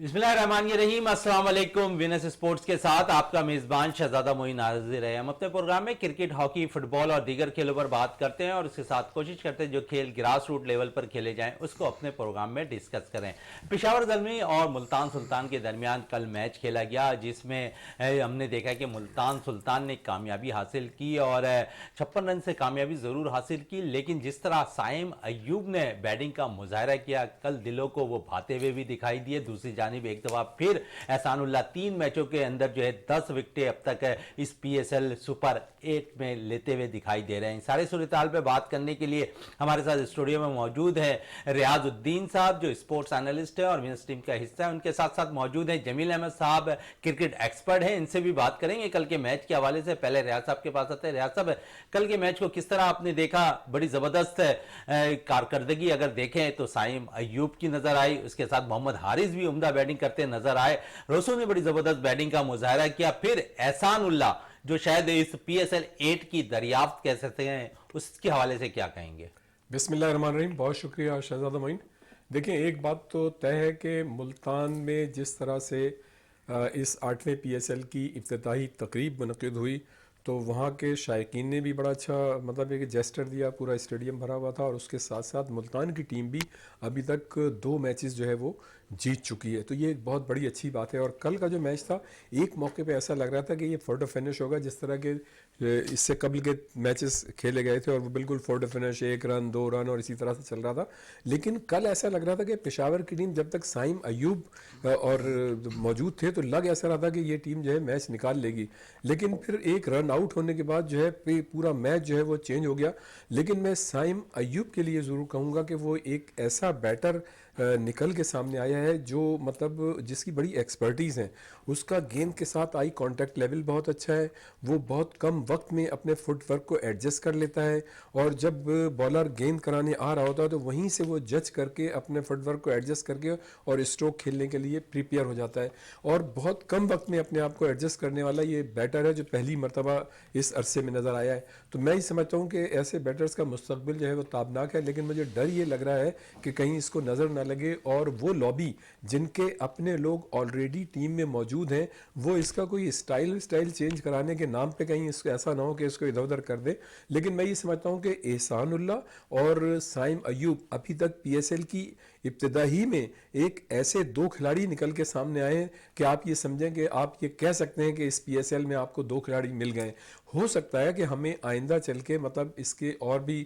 बिस्मिल्लाहिर्रहमानिर्रहीम, अस्सलाम वालेकुम। विनस स्पोर्ट्स के साथ आपका मेजबान शहजादा मोइन हाजिर है। हम अपने प्रोग्राम में क्रिकेट, हॉकी, फुटबॉल और दीगर खेलों पर बात करते हैं और उसके साथ कोशिश करते हैं जो खेल ग्रास रूट लेवल पर खेले जाएं उसको अपने प्रोग्राम में डिस्कस करें। पेशावर ज़ल्मी और मुल्तान सुल्तान के दरमियान कल मैच खेला गया, जिसमें हमने देखा कि मुल्तान सुल्तान ने कामयाबी हासिल की और 56 रन से कामयाबी ज़रूर हासिल की, लेकिन जिस तरह साइम अयूब ने बैटिंग का मुजाहरा किया, कल दिलों को वो भाते हुए भी दिखाई दिए। दूसरी जानिब एक दफा फिर एहसानुल्लाह 3 मैचों के अंदर जो है 10 विकेटें अब तक इस पीएसएल सुपर 8 में लेते हुए दिखाई दे रहे हैं। सारे सूरताल पे बात करने के लिए हमारे साथ स्टूडियो में मौजूद है रियाजुद्दीन साहब, जो स्पोर्ट्स एनालिस्ट है और विनर्स टीम का हिस्सा है। उनके साथ साथ मौजूद है जमील अहमद साहब, क्रिकेट एक्सपर्ट है। इनसे भी बात करेंगे कल के मैच के हवाले से। पहले रियाज साहब के पास आते हैं। रियाज साहब, कल के मैच को किस तरह आपने देखा? बड़ी जबरदस्त कारकर्दगी अगर देखें तो साइम अयूब की नजर आई, उसके साथ मोहम्मद हारिस भी उम्दा बैटिंग करते नजर आए, रोसो ने बड़ी जबरदस्त बैटिंग का मुजाहरा किया, फिर एहसानुल्लाह जो शायद इस पीएसएल 8 की दरियाफ्त कह सकते हैं, उसके हवाले से क्या कहेंगे? बिस्मिल्लाहिर्रहमानिर्रहीम। बहुत शुक्रिया शहजादा मोइन। देखिए, एक बात तो तय है कि मुल्तान में जिस तरह से इस 8वें पीएसएल की इफ्तिताही तकरीब मुनक़िद हुई तो वहाँ के शायकीन ने भी बड़ा अच्छा मतलब एक जेस्टर दिया, पूरा स्टेडियम भरा हुआ था। और उसके साथ साथ मुल्तान की टीम भी अभी तक 2 मैचेस जो है वो जीत चुकी है, तो ये एक बहुत बड़ी अच्छी बात है। और कल का जो मैच था, एक मौके पे ऐसा लग रहा था कि ये फोटो फिनिश होगा, जिस तरह के इससे कबल के मैचेस खेले गए थे और वो बिल्कुल फोटो फिनिश, 1 रन 2 रन और इसी तरह से चल रहा था। लेकिन कल ऐसा लग रहा था कि पेशावर की टीम जब तक साइम अयूब और मौजूद थे तो लग ऐसा रहा था कि ये टीम जो है मैच निकाल लेगी। लेकिन फिर एक रन आउट होने के बाद जो है पूरा मैच जो है वो चेंज हो गया। लेकिन मैं साइम अयूब के लिए ज़रूर कहूँगा कि वो एक ऐसा बैटर निकल के सामने आया है जो मतलब जिसकी बड़ी एक्सपर्टीज़ है। उसका गेंद के साथ आई कांटेक्ट लेवल बहुत अच्छा है, वो बहुत कम वक्त में अपने फुटवर्क को एडजस्ट कर लेता है और जब बॉलर गेंद कराने आ रहा होता है तो वहीं से वो जज करके अपने फुटवर्क को एडजस्ट करके और स्ट्रोक खेलने के लिए प्रिपेयर हो जाता है। और बहुत कम वक्त में अपने आप को एडजस्ट करने वाला ये बैटर है जो पहली मरतबा इस अरसे में नज़र आया है। तो मैं ही समझता हूँ कि ऐसे बैटर्स का मुस्तकबिल जो है वो ताबनाक है। लेकिन मुझे डर ये लग रहा है कि कहीं इसको नज़र ना लगे और वो लॉबी जिनके अपने लोग ऑलरेडी टीम में मौजूद हैं वो इसका कोई स्टाइल चेंज कराने के नाम पे कहीं इसको ऐसा ना हो कि इसको इधर उधर कर दे। लेकिन मैं ये समझता हूँ कि एहसानुल्लाह और साइम अयूब अभी तक पीएसएल की इब्तिदा ही में एक ऐसे 2 खिलाड़ी निकल के सामने आए हैं कि आप ये समझें कि आप ये कह सकते हैं कि इस पीएसएल में आपको 2 खिलाड़ी मिल गए। हो सकता है कि हमें आइंदा चल के मतलब इसके और भी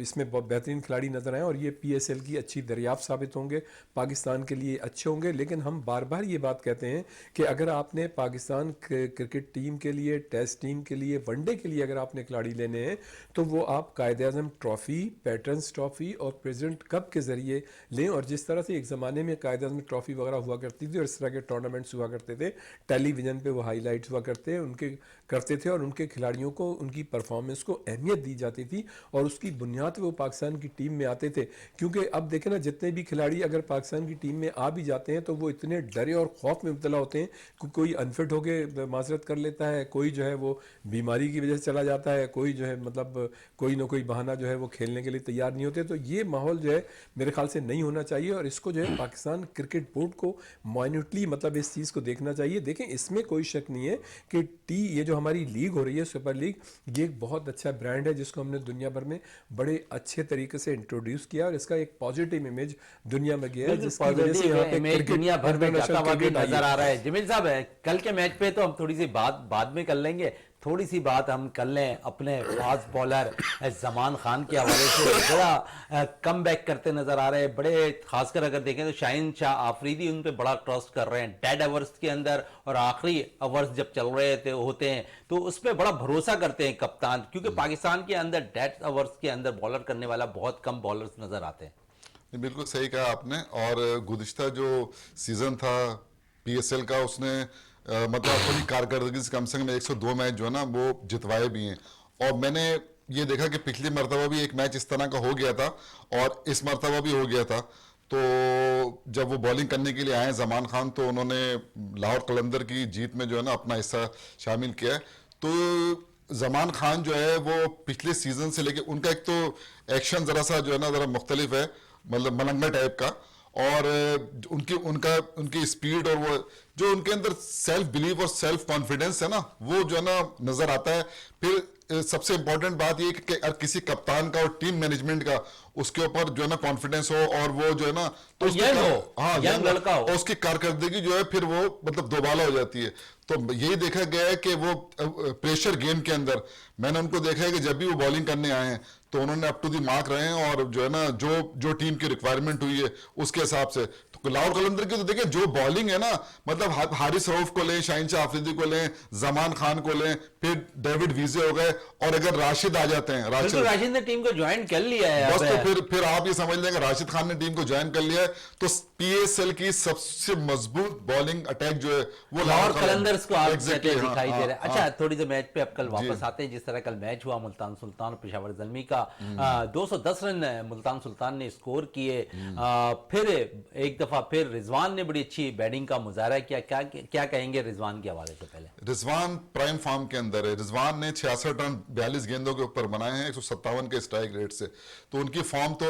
इसमें बेहतरीन खिलाड़ी नजर आए और ये पीएसएल की अच्छी दरियाफ्त साबित होंगे, पाकिस्तान के लिए अच्छे होंगे। लेकिन हम बार बार ये बात कहते हैं कि अगर आपने पाकिस्तान क्रिकेट टीम के लिए, टेस्ट टीम के लिए, वनडे के लिए अगर आपने खिलाड़ी लेने हैं तो वो आप कायदे-आज़म ट्रॉफ़ी, पैटर्न्स ट्रॉफ़ी और प्रेसिडेंट कप के ज़रिए लें। और जिस तरह से एक ज़माने में कायदे-आज़म ट्रॉफ़ी वगैरह हुआ करती थी और इस तरह के टूर्नामेंट्स हुआ करते थे, टेलीविज़न पे वो हाईलाइट्स हुआ करते थे और उनके खिलाड़ियों को उनकी परफॉर्मेंस को अहमियत दी जाती थी और उसकी बुनियाद पे वो पाकिस्तान की टीम में आते थे। क्योंकि अब देखें ना, जितने भी खिलाड़ी अगर पाकिस्तान की टीम में आ भी जाते हैं तो वो इतने डरे और खौफ में मुब्तला होते हैं कि कोई अनफिट होकर माजरत कर लेता है, कोई जो है वो बीमारी की वजह से चला जाता है, कोई जो है मतलब कोई ना कोई बहाना जो है वो खेलने के लिए तैयार नहीं होते। तो ये माहौल जो है मेरे ख्याल से नहीं होना चाहिए और इसको जो है पाकिस्तान क्रिकेट बोर्ड को माइन्यूटली मतलब इस चीज़ को देखना चाहिए। देखें, इसमें कोई शक नहीं है कि ये जो हमारी लीग हो रही है सुपर लीग, ये एक बहुत अच्छा ब्रांड है जिसको हमने दुनिया भर में बड़े अच्छे तरीके से इंट्रोड्यूस किया और इसका एक पॉजिटिव इमेज दुनिया में गया है, जिसकी वजह से यहाँ पे क्रिकेट दुनिया भर में जाता हुआ भी नजर आ रहा है। आई। जमील साहब, कल के मैच पे तो हम थोड़ी सी बात बाद में कर लेंगे, थोड़ी सी बात हम कर लें अपने फास्ट बॉलर जमान खान के हवाले से। बड़ा कम बैक करते नजर आ रहे हैं, बड़े खासकर अगर देखें तो शाहीन शाह आफरीदी उन पे बड़ा ट्रस्ट कर रहे हैं डेड ओवर्स के अंदर और आखिरी ओवर्स जब चल रहे थे होते हैं तो उस पर बड़ा भरोसा करते हैं कप्तान, क्योंकि पाकिस्तान के अंदर डेड ओवर्स के अंदर बॉलर करने वाला बहुत कम बॉलर्स नजर आते हैं। बिल्कुल सही कहा आपने। और गुज़िश्ता जो सीजन था पीएसएल का, उसने मतलब अपनी कारकर्दगी से कम 102 मैच जो है ना वो जितवाए भी हैं। और मैंने ये देखा कि पिछली मरतबा भी एक मैच इस तरह का हो गया था और इस मरतबा भी हो गया था। तो जब वो बॉलिंग करने के लिए आए जमान खान, तो उन्होंने लाहौर कलंदर की जीत में जो है ना अपना हिस्सा शामिल किया है। तो जमान खान जो है वो पिछले सीजन से लेके उनका एक तो एक्शन ज़रा सा जो है ना ज़रा मुख्तलिफ है, मतलब मलंगा टाइप का। और उनकी स्पीड और वो जो उनके अंदर सेल्फ बिलीव और सेल्फ कॉन्फिडेंस है ना, वो जो है ना नजर आता है। फिर सबसे इंपॉर्टेंट बात ये कि अगर किसी कप्तान का और टीम मैनेजमेंट का उसके ऊपर जो है ना कॉन्फिडेंस हो और वो जो है ना तो यंग लड़का हो, और उसकी कारकर्दगी जो है फिर वो मतलब दोबाला हो जाती है। तो यही देखा गया है कि वो प्रेशर गेम के अंदर मैंने उनको देखा है कि जब भी वो बॉलिंग करने आए हैं तो उन्होंने अप टू दी मार्क रहे हैं और जो है ना जो टीम की रिक्वायरमेंट हुई है उसके हिसाब से। तो लाहौर कलंदर की तो देखिए जो बॉलिंग है ना, मतलब हारिस रऊफ को लें, शाहीन शाह अफरीदी को लें, जमान खान को लें, फिर डेविड वीजे हो गए, और अगर राशिद आ जाते हैं, राशिद ने टीम को ज्वाइन कर लिया है बस, तो फिर आप ये समझ लेंगे राशिद खान ने टीम को ज्वाइन कर लिया है। तो पीएसएल की सबसे मजबूत बॉलिंग अटैक जो है वो लाहौर कलंदर्स को आप दिखाई दे रहा है। अच्छा, थोड़ी देर मैच पे अब कल वापस आते हैं। जिस तरह कल मैच हुआ मुल्तान सुल्तान और पेशावर ज़ल्मी का, 210 रन मुल्तान सुल्तान ने स्कोर किए। फिर एक दफा फिर रिजवान ने बड़ी अच्छी बैटिंग का मुजाहरा किया। क्या कहेंगे रिजवान के हवाले से? पहले रिजवान प्राइम फॉर्म के अंदर है। रिजवान ने 66 रन 42 गेंदों के ऊपर बनाए हैं 157 के स्ट्राइक रेट से, तो उनकी फॉर्म तो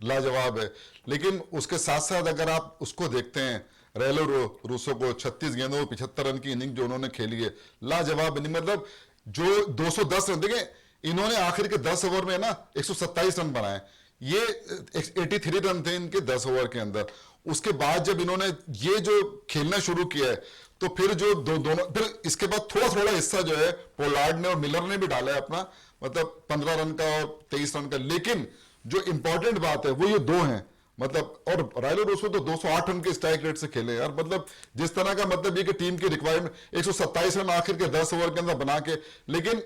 लाजवाब है। लेकिन उसके साथ साथ अगर आप उसको देखते हैं रेलो रूसो को 36 गेंदों 75 रन की इनिंग जो उन्होंने खेली है, लाजवाब इनिंग। मतलब जो 210 रन देखें, इन्होंने आखिर के 10 ओवर में ना 127 रन बनाए। ये 83 रन थे इनके 10 ओवर के अंदर। उसके बाद जब इन्होंने ये जो खेलना शुरू किया है तो फिर जो दोनों फिर इसके बाद थोड़ा हिस्सा जो है पोलार्ड ने और मिलर ने भी डाला है अपना, मतलब 15 रन का और 23 रन का। लेकिन जो इंपॉर्टेंट बात है वो ये दो हैं, मतलब, और रायलो रूसो तो 208 रन के स्ट्राइक रेट से खेले यार। मतलब जिस तरह का मतलब ये कि टीम की रिक्वायरमेंट 127 रन आखिर के 10 ओवर के अंदर बना के। लेकिन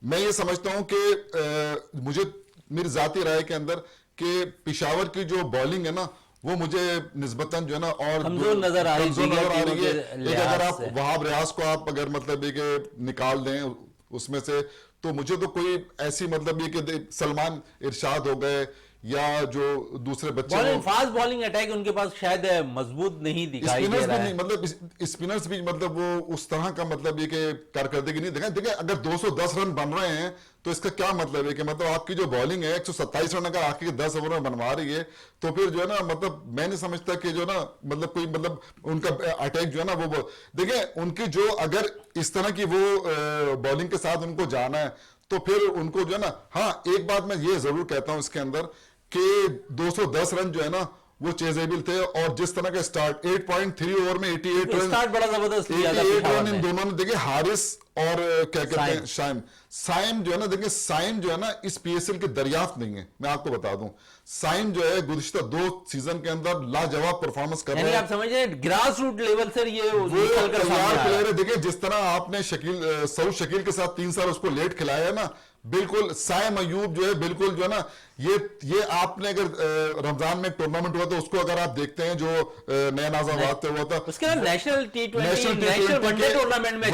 मैं ये समझता हूं कि मुझे मेरी जाती राय के अंदर कि पिशावर की जो बॉलिंग है ना वो मुझे निस्बतन जो है ना और कमजोर नजर आ रही है। एक अगर आप वहाब रियाज को आप अगर मतलब ये कि निकाल दें उसमें से, तो मुझे तो कोई ऐसी मतलब ये कि सलमान इरशाद हो गए या जो दूसरे बच्चे फास्ट बॉलिंग अटैक उनके पास शायद मजबूत नहीं दिखाई दे रहा है। मतलब स्पिनर्स भी मतलब वो उस तरह का मतलब ये कि कारकर्दगी नहीं दिखाई। देखिए अगर 210 रन बन रहे हैं तो इसका क्या मतलब है कि मतलब आपकी जो बॉलिंग है 127 रन अगर आखिर के 10 ओवर में बनवा रही है तो फिर जो है ना मतलब मैं नहीं समझता कि जो ना मतलब कोई मतलब उनका अटैक जो है ना वो देखिए उनकी जो अगर इस तरह की वो बॉलिंग के साथ उनको जाना है तो फिर उनको जो है ना, हाँ एक बात मैं ये जरूर कहता हूं इसके अंदर कि 210 रन जो है ना वो चेजेबल थे। और जिस तरह का स्टार्ट 8.3 ओवर में 88 रन, स्टार्ट बड़ा जबरदस्त किया था 88 रन इन दोनों ने। देखिए हारिस और क्या कहते हैं साइम जो है ना, देखिए साइम जो है ना इस पीएसएल की दरियाफ्त नहीं है। मैं आपको बता दूं साइम जो है गुज़िश्ता 2 सीजन के अंदर लाजवाब परफॉर्मेंस कर रहे हैं। आप समझ रहे हैं ग्रास रूट लेवल से ये तैयार प्लेयर है। देखिए जिस तरह आपने सऊद शकील के साथ 3 साल उसको लेट खिलाया है ना, बिल्कुल साइम अयूब जो है बिल्कुल जो है ना ये आपने अगर रमजान में टूर्नामेंट हुआ तो उसको अगर आप देखते हैं जो नया नाजाबाद पे हुआ था, उसके बाद national T20 national one day tournament में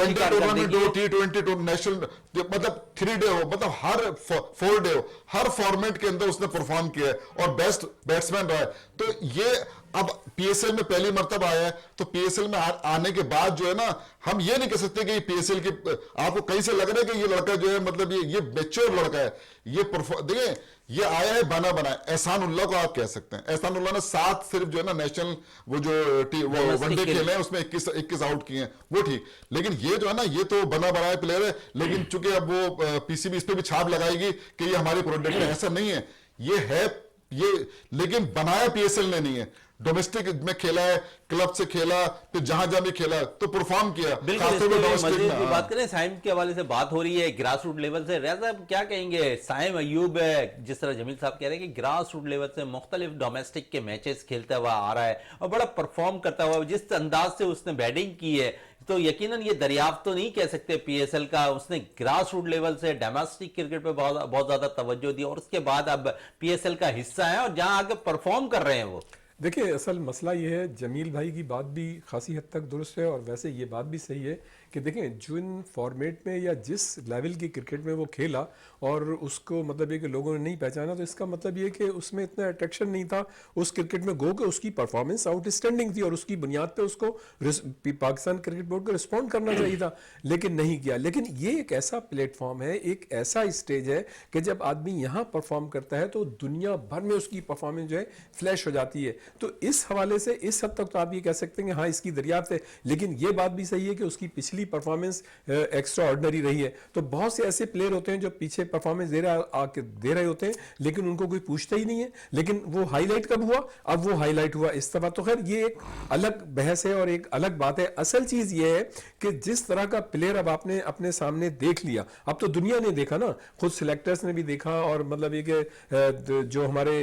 T20 नेशनल मतलब 3 डे हो, मतलब हर 4 डे हो, हर फॉर्मेट के अंदर उसने परफॉर्म किया है और बेस्ट बैट्समैन रहा है। तो ये अब पीएसएल में पहली मर्तबा आया है, तो पीएसएल में आने के बाद जो है ना हम ये नहीं कह सकते कि पीएसएल की आपको कहीं से लग रहा है कि ये लड़का जो है मतलब ये मैच्योर लड़का है, ये देखिए ये आया है बना बनाया। एहसानुल्लाह को आप कह सकते हैं, एहसानुल्लाह ने 7 सिर्फ जो है ना नेशनल वो जो वनडे खेले हैं उसमें 21 आउट किए हैं, वो ठीक। लेकिन ये जो है ना ये तो बना बनाया प्लेयर है। लेकिन चूंकि अब वो पीसीबी इस पे भी छाप लगाएगी कि ये हमारी प्रोडक्ट है, ऐसा नहीं है। ये है ये, लेकिन बनाया पीएसएल ने नहीं है। डोमेस्टिक में खेला है, क्लब से खेला, फिर जहां जहां भी खेला तो परफॉर्म किया। की बात करें साइम के हवाले से बात हो रही है ग्रास रूट लेवल से, रियाज साहब क्या कहेंगे? साइम अयूब जिस तरह जमील साहब कह रहे हैं कि ग्रास रूट लेवल से मुख्तलिफ डोमेस्टिक के मैचेस खेलता हुआ आ रहा है और बड़ा परफॉर्म करता हुआ, जिस अंदाज से उसने बैटिंग की है तो यकीनन ये दरियाफ्त तो नहीं कह सकते पीएसएल का। उसने ग्रास रूट लेवल से डोमेस्टिक क्रिकेट पे बहुत ज्यादा तवज्जो दी और उसके बाद अब पीएसएल का हिस्सा है और जहां आगे परफॉर्म कर रहे हैं वो। देखिए असल मसला ये है, जमील भाई की बात भी खासी हद तक दुरुस्त है और वैसे ये बात भी सही है कि देखें जिन फॉर्मेट में या जिस लेवल की क्रिकेट में वो खेला और उसको मतलब ये कि लोगों ने नहीं पहचाना, तो इसका मतलब ये कि उसमें इतना अट्रैक्शन नहीं था उस क्रिकेट में गो के उसकी परफॉर्मेंस आउटस्टैंडिंग थी और उसकी बुनियाद पे उसको पाकिस्तान क्रिकेट बोर्ड को रिस्पॉन्ड करना चाहिए था, लेकिन नहीं किया। लेकिन ये एक ऐसा प्लेटफॉर्म है, एक ऐसा स्टेज है कि जब आदमी यहाँ परफॉर्म करता है तो दुनिया भर में उसकी परफॉर्मेंस जो है फ्लैश हो जाती है। तो इस हवाले से इस हद तक तो आप ये कह सकते हैं कि हाँ इसकी दरियाफ्त है, लेकिन ये बात भी सही है कि उसकी पिछली परफॉर्मेंस एक्स्ट्रा ऑर्डिनरी रही है। तो बहुत से ऐसे प्लेयर होते हैं जो पीछे परफॉर्मेंस दे रहे होते हैं लेकिन उनको कोई पूछता ही नहीं है, लेकिन वो हाईलाइट कब हुआ, अब वो हाईलाइट हुआ इस तरह। तो खैर ये एक अलग बहस है और एक अलग बात है। असल चीज ये है कि जिस तरह का प्लेयर अब आपने अपने सामने देख लिया, अब तो दुनिया ने देखा ना, खुद सिलेक्टर्स ने भी देखा और मतलब ये कि जो हमारे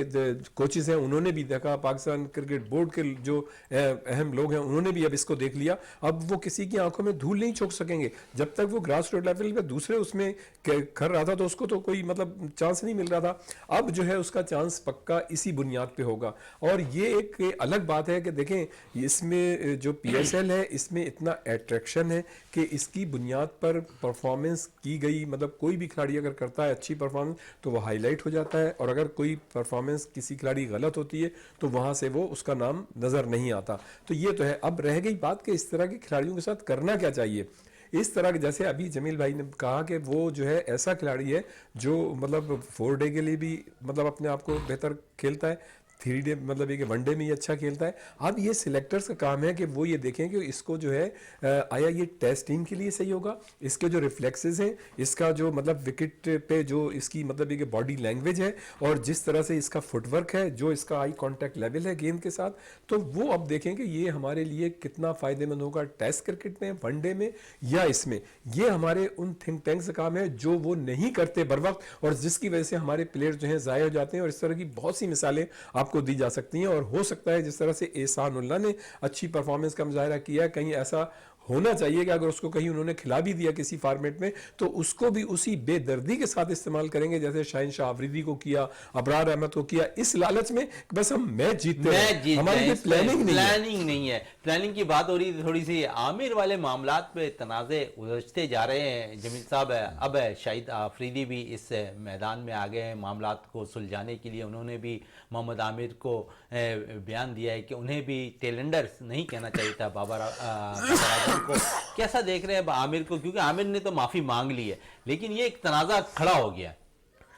कोचेस हैं उन्होंने भी देखा, पाकिस्तान क्रिकेट बोर्ड के जो अहम लोग हैं उन्होंने भी अब इसको देख लिया। अब वो किसी की आंखों में धूल नहीं झोंक सकेंगे। जब तक वो ग्रास रूट लेवल पे दूसरे उसमें कर रहा था तो उसको तो कोई मतलब चांस नहीं मिल रहा था। अब जो है उसका चांस पक्का इसी बुनियाद पे होगा। और ये एक अलग बात है कि देखें इसमें जो PSL है इसमें इतना अट्रैक्शन है कि इसकी बुनियाद पर परफॉर्मेंस की गई, मतलब कोई भी खिलाड़ी अगर करता है अच्छी परफॉर्मेंस तो वो हाईलाइट हो जाता है, और अगर कोई परफॉर्मेंस किसी खिलाड़ी गलत होती है तो वहां से वो उसका नाम नजर नहीं आता। तो ये तो है। अब रह गई बात कि इस तरह के खिलाड़ियों के साथ करना क्या चाहिए। इस तरह के जैसे अभी जमील भाई ने कहा कि वो जो है ऐसा खिलाड़ी है जो मतलब 4 डे के लिए भी मतलब अपने आप को बेहतर खेलता है, 3 डे मतलब एक वनडे में ही अच्छा खेलता है। अब ये सिलेक्टर्स का काम है कि वो ये देखें कि इसको जो है आया ये टेस्ट टीम के लिए सही होगा, इसके जो रिफ्लेक्सेस हैं, इसका जो मतलब विकेट पे जो इसकी मतलब ये बॉडी लैंग्वेज है और जिस तरह से इसका फुटवर्क है, जो इसका आई कांटेक्ट लेवल है गेंद के साथ, तो वो अब देखें कि ये हमारे लिए कितना फ़ायदेमंद होगा टेस्ट क्रिकेट में, वनडे में या इसमें। ये हमारे उन थिंक टैंक्स का काम है जो वो नहीं करते बर वक्त और जिसकी वजह से हमारे प्लेयर जो हैं ज़ाया हो जाते हैं। और इस तरह की बहुत सी मिसालें आपको दी जा सकती हैं। और हो सकता है जिस तरह से एहसानुल्लाह ने अच्छी परफॉर्मेंस का मुजाहरा किया, कहीं ऐसा होना चाहिए कि अगर उसको कहीं उन्होंने खिला भी दिया किसी फॉर्मेट में तो उसको भी उसी बेदर्दी के साथ इस्तेमाल करेंगे जैसे शाहीन शाह अफरीदी को किया, अबरार अहमद को किया, इस लालच में कि बस हम मैच जीतते हैं, हमारी कोई प्लानिंग नहीं है। प्लानिंग की बात हो रही थी थोड़ी सी, आमिर वाले मामलात पे तनाज़े उलझते जा रहे हैं जमील साहब। अब शाहिद अफरीदी भी इस मैदान में आ गए हैं मामलात को सुलझाने के लिए। उन्होंने भी मोहम्मद आमिर को बयान दिया है कि उन्हें भी टेलेंडर नहीं कहना चाहिए था बाबर आजम को। कैसा देख रहे हैं अब आमिर को, क्योंकि आमिर ने तो माफी मांग ली है लेकिन ये एक तनाजा खड़ा हो गया।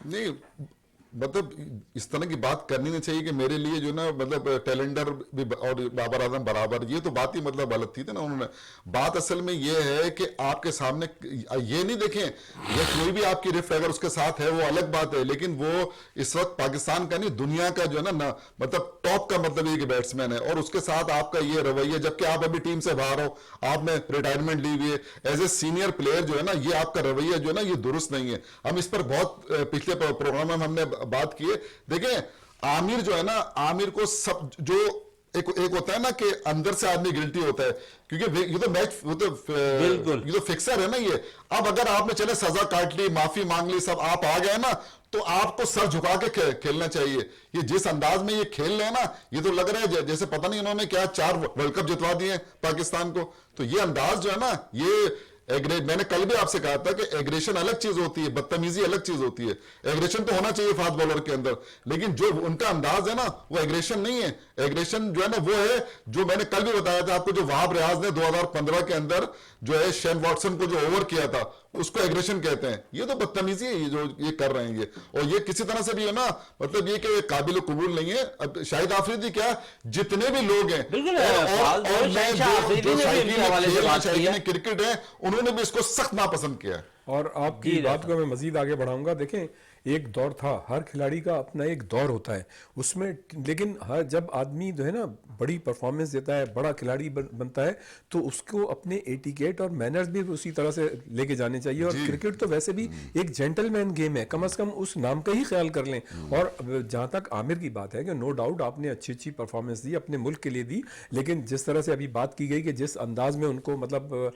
नहीं मतलब इस तरह की बात करनी नहीं चाहिए कि मेरे लिए जो ना मतलब टेलेंडर भी और बाबर आजम बराबर, ये तो बात ही मतलब गलत थी ना उन्होंने। बात असल में ये है कि आपके सामने ये नहीं देखें, ये कोई भी आपकी रिफ्ट अगर उसके साथ है वो अलग बात है, लेकिन वो इस वक्त पाकिस्तान का नहीं दुनिया का जो है ना मतलब टॉप का मतलब ये कि बैट्समैन है और उसके साथ आपका ये रवैया, जबकि आप अभी टीम से बाहर हो, आपने रिटायरमेंट ली हुई है, एज ए सीनियर प्लेयर जो है ना ये आपका रवैया जो है ना ये दुरुस्त नहीं है। हम इस पर बहुत पिछले प्रोग्राम में हमने बात की है। देखिए आमिर जो है ना, आमिर को सब जो एक होता है ना कि अंदर से आदमी गिल्टी होता है, क्योंकि ये तो मैच ये तो फिक्सर है ना ये। अब अगर आपने चले सजा काट ली, माफी मांग ली, सब आप आ गए ना, तो आपको सर झुका के खेलना चाहिए। ये जिस अंदाज में ये खेल रहे हैं ना, ये तो लग रहा है जैसे पता नहीं इन्होंने क्या 4 वर्ल्ड कप जितवा दिए पाकिस्तान को। तो ये अंदाज जो है ना ये मैंने कल भी आपसे कहा था कि एग्रेशन अलग चीज होती है, बदतमीजी अलग चीज होती है। एग्रेशन तो होना चाहिए फास्ट बॉलर के अंदर, लेकिन जो उनका अंदाज है ना वो एग्रेशन नहीं है। एग्रेशन जो है ना वो है जो मैंने कल भी बताया था आपको, जो वहाब रियाज ने 2015 के अंदर जो है शेन वॉटसन को जो ओवर किया था उसको एग्रेशन कहते हैं। ये तो बदतमीजी है ये जो ये कर रहे हैं ये, और ये किसी तरह से भी है ना मतलब ये कि काबिल कबूल नहीं है। अब शाहिद आफरीदी क्या जितने भी लोग हैं क्रिकेट है उन्होंने भी इसको सख्त नापसंद किया है। और आपकी बात को मैं मजीद आगे बढ़ाऊंगा। देखें एक दौर था, हर खिलाड़ी का अपना एक दौर होता है उसमें, लेकिन हर जब आदमी जो है ना बड़ी परफॉर्मेंस देता है, बड़ा खिलाड़ी बनता है, तो उसको अपने एटिकेट और मैनर्स भी उसी तरह से लेके जाने चाहिए। और क्रिकेट तो वैसे भी एक जेंटलमैन गेम है, कम से कम उस नाम का ही ख्याल कर लें। और जहां तक आमिर की बात है कि नो डाउट आपने अच्छी अच्छी परफॉर्मेंस दी, अपने मुल्क के लिए दी, लेकिन जिस तरह से अभी बात की गई कि जिस अंदाज में उनको मतलब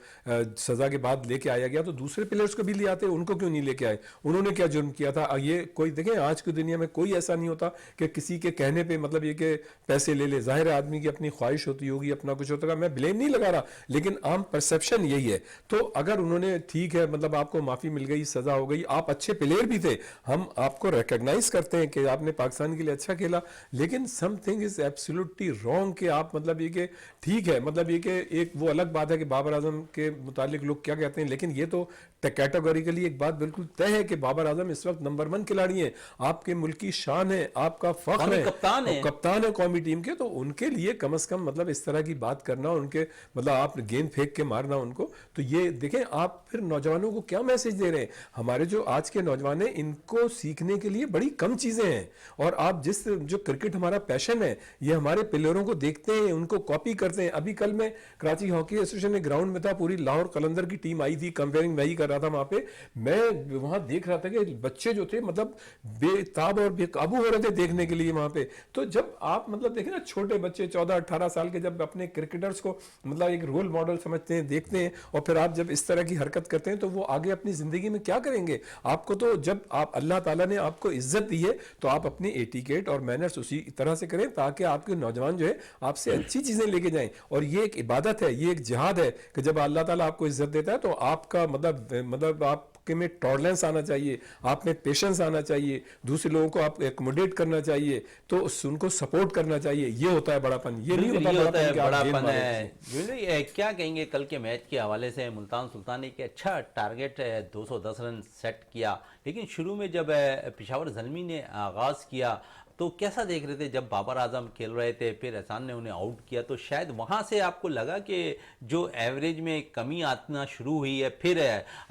सजा के बाद लेके आया गया, तो दूसरे प्लेयर्स को भी ले आते, उनको क्यों नहीं लेके आए? उन्होंने क्या जुर्म किया था? ये कोई देखें, आज की दुनिया में कोई ऐसा नहीं होता कि किसी के कहने पे मतलब ये कि पैसे ले ले। जाहिर है आदमी की अपनी ख्वाहिश होती होगी, अपना कुछ होता है, मैं ब्लेम नहीं लगा रहा, लेकिन आम परसेप्शन यही है। तो अगर उन्होंने ठीक है मतलब आपको माफी मिल गई, सजा हो गई, आप अच्छे प्लेयर भी थे, हम आपको रिकॉग्नाइज करते हैं कि आपने पाकिस्तान के लिए अच्छा खेला, लेकिन समथिंग इज एब्सोल्युटली रॉन्ग कि आप मतलब ये कि ठीक है मतलब ये कि एक वो अलग बात है कि बाबर आजम के मुतालिक लोग क्या कहते हैं, लेकिन ये तो कैटेगोरिकली एक बात बिल्कुल तय है कि बाबर आजम इस वक्त नंबर 1 खिलाड़ी हैं, आपके मुल्क की शान है, आपका फख्र है, कप्तान है, कप्तान है कौमी टीम के। तो उनके लिए कम से कम मतलब इस तरह की बात करना, उनके मतलब आप गेंद फेंक के मारना उनको, तो ये देखें आप फिर नौजवानों को क्या मैसेज दे रहे हैं? हमारे जो आज के नौजवान हैं इनको सीखने के लिए बड़ी कम चीजें हैं, और आप जिस जो क्रिकेट हमारा पैशन है, ये हमारे प्लेयरों को देखते हैं, उनको कॉपी करते हैं। अभी कल मैं कराची हॉकी एसोसिएशन के ग्राउंड में था, पूरी लाहौर कलंदर की टीम आई थी, कंपेयरिंग वही कर रहा था वहां पे, मैं वहां देख रहा था कि बच्चे जो थे मतलब बेताब और बेकाबू हो रहे थे देखने के लिए वहां पे। तो जब आप मतलब देखें ना, छोटे बच्चे 14-18 साल के जब अपने क्रिकेटर्स को मतलब एक रोल मॉडल समझते हैं, देखते हैं, और फिर आप जब इस तरह की हरकत करते हैं तो वो आगे अपनी जिंदगी में क्या करेंगे? आपको तो जब आप अल्लाह ताला ने आपको इज्जत दी है तो आप अपनी एटिकेट और मैनर्स उसी तरह से करें ताकि आपके नौजवान जो है आपसे अच्छी चीजें लेके जाएं। और ये एक इबादत है, ये एक जिहाद है कि जब अल्लाह ताला आपको इज्जत देता है तो आपका मतलब आपके में टॉलरेंस आना चाहिए, आप में पेशेंस आना चाहिए, दूसरे लोगों को आप एकोमोडेट करना चाहिए, तो उनको सपोर्ट करना चाहिए। ये होता है बड़ापन, ये नहीं होता बड़ापन कि आप गेंद मारें। क्या कहेंगे कल के मैच के हवाले से? मुल्तान सुल्तान ने एक अच्छा टारगेट 210 रन सेट किया, लेकिन शुरू में जब पेशावर ज़ल्मी ने आगाज़ किया तो कैसा देख रहे थे? जब बाबर आजम खेल रहे थे, फिर एहसान ने उन्हें आउट किया, तो शायद वहाँ से आपको लगा कि जो एवरेज में कमी आना शुरू हुई है, फिर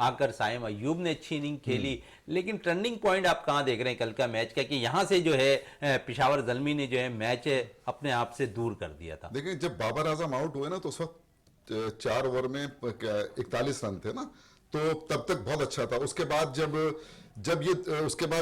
आकर साइम अयूब ने अच्छी इनिंग खेली, लेकिन टर्निंग पॉइंट आप कहाँ देख रहे हैं कल का मैच का कि यहाँ से जो है पेशावर ज़ल्मी ने जो है मैच अपने आप से दूर कर दिया था? देखिए, जब बाबर आजम आउट हुए ना तो उस वक्त 4 ओवर में 41 रन थे ना, तो तब तक बहुत अच्छा था। उसके बाद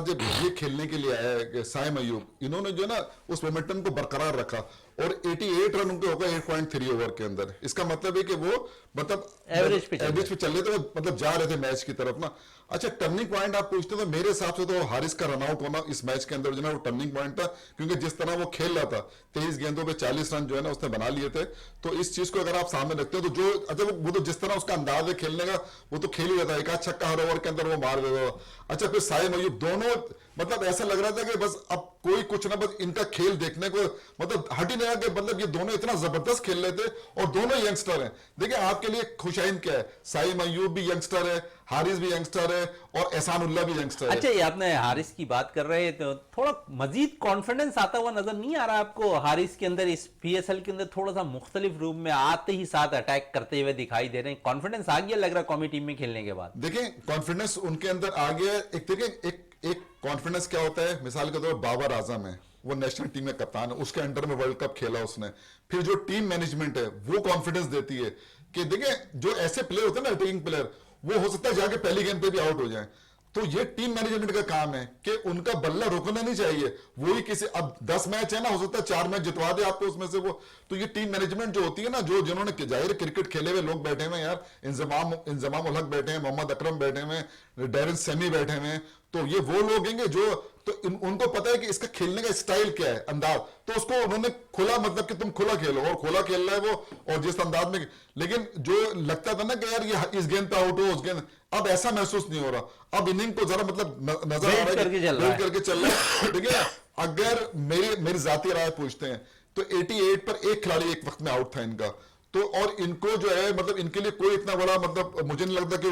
जब ये खेलने के लिए आया साइम अयूब, इन्होंने जो ना उस मोमेंटम को बरकरार रखा और 88 रन उनके हो गए 8.3 ओवर के अंदर। इसका मतलब है कि वो मतलब एवरेज पे चल रहे थे, मतलब जा रहे थे मैच की तरफ ना। अच्छा, टर्निंग पॉइंट आप पूछते तो मेरे हिसाब से तो हारिस का रनआउट होना इस मैच के अंदर जो ना वो टर्निंग पॉइंट था, क्योंकि जिस तरह वो खेल रहा था 23 गेंदों पे 40 रन जो है ना उसने बना लिए थे। तो इस चीज को अगर आप सामने रखते हो तो जो अच्छा वो तो जिस तरह उसका अंदाज है खेलने का, वो तो खेल ही रहा था, एक आध छक्का हर ओवर के अंदर वो मार देता था। अच्छा, फिर साइम अयूब, दोनों मतलब ऐसा लग रहा था कि बस अब कोई कुछ ना, बस इनका खेल देखने को मतलब हट ही नहीं आया कि मतलब ये दोनों इतना जबरदस्त खेल रहे थे और दोनों यंगस्टर हैं। देखिए, आपके लिए खुशाइन क्या है, साइम अयूब भी यंगस्टर है, हारिस भी यंगस्टर है और एहसानुल्लाह भी यंगस्टर है। अच्छा, ये आपने हारिस की बात कर रहे हैं तो थोड़ा मजीद कॉन्फिडेंस आता हुआ नजर नहीं आ रहा आपको हारिस के अंदर? इस पीएसएल के अंदर थोड़ा सा मुख्तलिफ रूप में आते ही साथ अटैक करते हुए दिखाई दे रहे हैं, कॉन्फिडेंस आ गया लग रहा है कौमी टीम में खेलने के बाद? देखिए, कॉन्फिडेंस उनके अंदर आ गया। एक देखिए, एक कॉन्फिडेंस क्या होता है, मिसाल के तौर पर बाबर आजम है, वो नेशनल टीम में कप्तान है, उसके अंडर में वर्ल्ड कप खेला उसने। फिर जो टीम मैनेजमेंट है वो कॉन्फिडेंस देती है कि देखिए जो ऐसे प्लेयर होते हैं ना, अटैकिंग प्लेयर, वो हो सकता है जाके पहली गेंद पे भी आउट हो जाए। तो ये टीम मैनेजमेंट का काम है कि उनका बल्ला रोकना नहीं चाहिए। वही किसी अब 10 मैच है ना, हो सकता है 4 मैच जितवा दे आपको उसमें से वो। तो ये टीम मैनेजमेंट जो होती है ना, जो जिन्होंने जाहिर क्रिकेट खेले हुए लोग बैठे हुए यार, इंजमाम उल हक बैठे हैं, मोहम्मद अकरम बैठे हुए, डैरेन सेमी बैठे हुए, तो ये वो लोग हैं जो तो उनको पता है कि इसका खेलने का स्टाइल क्या है, अंदाज, तो उसको उन्होंने खुला मतलब कि तुम खुला खेलो, और खुला खेल रहा है वो, और जिस अंदाज में। लेकिन जो लगता था ना कि यार ये इस गेंद पे आउट हो, उस गेंद, अब ऐसा महसूस नहीं हो रहा। अब इनिंग को जरा मतलब नजर आ रहा है करके चल रहा है। देखिए, अगर मेरी जाती राय पूछते हैं तो 88 पर एक खिलाड़ी एक वक्त में आउट था इनका, तो और इनको जो है मतलब इनके लिए कोई इतना बड़ा मतलब मुझे नहीं लगता कि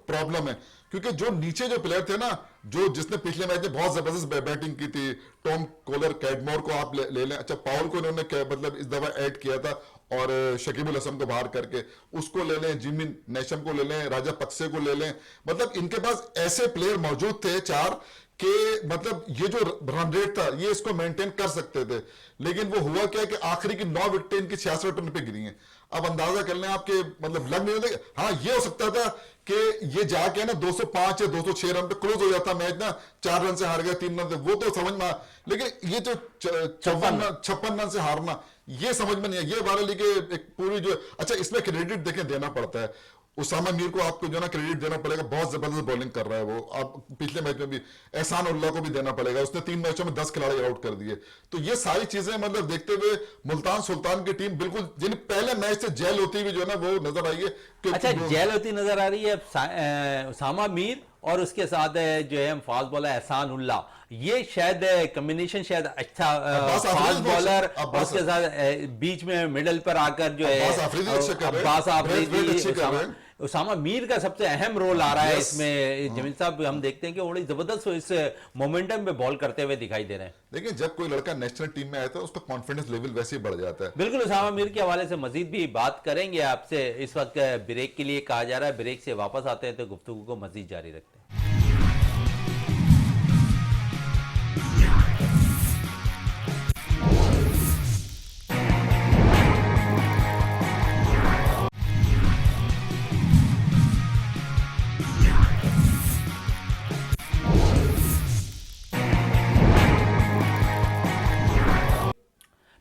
प्रॉब्लम है, क्योंकि जो नीचे जो प्लेयर थे ना, जो जिसने पिछले मैच में बहुत जबरदस्त बैटिंग की थी, टॉम कोलर, कैडमोर को आप ले लें। अच्छा, पाउल को इन्होंने मतलब इस दफा ऐड किया था और शकीबुल हसन को बाहर करके उसको ले लें, जिमी नेशम को ले लें, राजा पक्से को ले लें। मतलब इनके पास ऐसे प्लेयर मौजूद थे 4 कि मतलब ये जो रन रेट था ये इसको मेंटेन कर सकते थे। लेकिन वो हुआ क्या कि आखिरी की 9 विकेटें इनकी 66 रन पे गिरी हैं। अब अंदाजा कर लें आपके मतलब लग नहीं रहा। हाँ, ये हो सकता था कि ये जाके ना 205 या 206 रन पे क्लोज हो जाता मैच ना, 4 रन से हार गया, 3 रन से, वो तो समझ में। लेकिन ये जो 56 रन से हारना, ये समझ में नहीं है। ये हमारे लिए एक पूरी जो अच्छा इसमें क्रेडिट देखें देना पड़ता है उसामा मीर को आपको जो ना क्रेडिट देना पड़ेगा, बहुत जबरदस्त बॉलिंग कर रहा है वो। आप पिछले मैच में भी एहसान उल्लाह को भी देना पड़ेगा, उसने 3 मैचों में 10 खिलाड़ी आउट कर दिए। तो ये सारी चीजें मतलब देखते हुए मुल्तान सुल्तान की टीम बिल्कुल जिन पहले मैच से जेल होती हुई जो है ना वो नजर आई है। अच्छा, जेल होती नजर आ रही है उसामा मीर और उसके साथ जो है फास्ट बॉलर एहसान उल्लाह, ये शायद कॉम्बिनेशन शायद अच्छा फास्ट बॉलर और उसके साथ बीच में मिडल पर आकर जो है अब्बास आफरीदी, उसामा मीर का सबसे अहम रोल आ रहा है इसमें। जमील साहब, हम देखते हैं कि बड़ी जबरदस्त इस मोमेंटम पे बॉल करते हुए दिखाई दे रहे हैं। लेकिन जब कोई लड़का नेशनल टीम में आता है उसका कॉन्फिडेंस लेवल वैसे ही बढ़ जाता है। बिल्कुल, उसामा मीर के हवाले से मजीद भी बात करेंगे आपसे। इस वक्त ब्रेक के लिए कहा जा रहा है, ब्रेक से वापस आते हैं तो गुफ्तगू को मजीद जारी रखते हैं।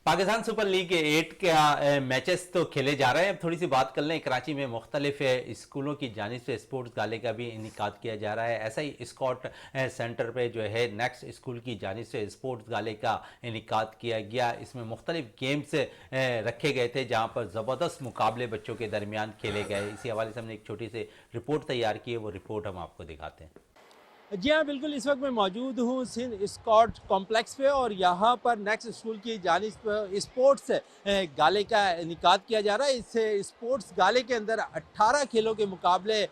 पाकिस्तान सुपर लीग के 8 के मैचेस तो खेले जा रहे हैं। अब थोड़ी सी बात कर लें, कराची में मुख्तलिफ स्कूलों की जानिब से स्पोर्ट्स गाले का भी इनेकाद किया जा रहा है। ऐसा ही स्कॉट सेंटर पे जो है नेक्स्ट स्कूल की जानिब से स्पोर्ट्स गाले का इनेकाद किया गया। इसमें मुख्तलिफ गेम्स रखे गए थे जहाँ पर ज़बरदस्त मुकाबले बच्चों के दरमियान खेले गए। इसी हवाले से हमने एक छोटी सी रिपोर्ट तैयार की है, वो रिपोर्ट हम आपको दिखाते हैं। जी हाँ, बिल्कुल। इस वक्त मैं मौजूद हूँ सिंध स्कॉट कॉम्प्लेक्स पे और यहाँ पर नेक्स्ट स्कूल की जानिब स्पोर्ट्स गाले का इनेकाद किया जा रहा है। इस स्पोर्ट्स गाले के अंदर 18 खेलों के मुकाबले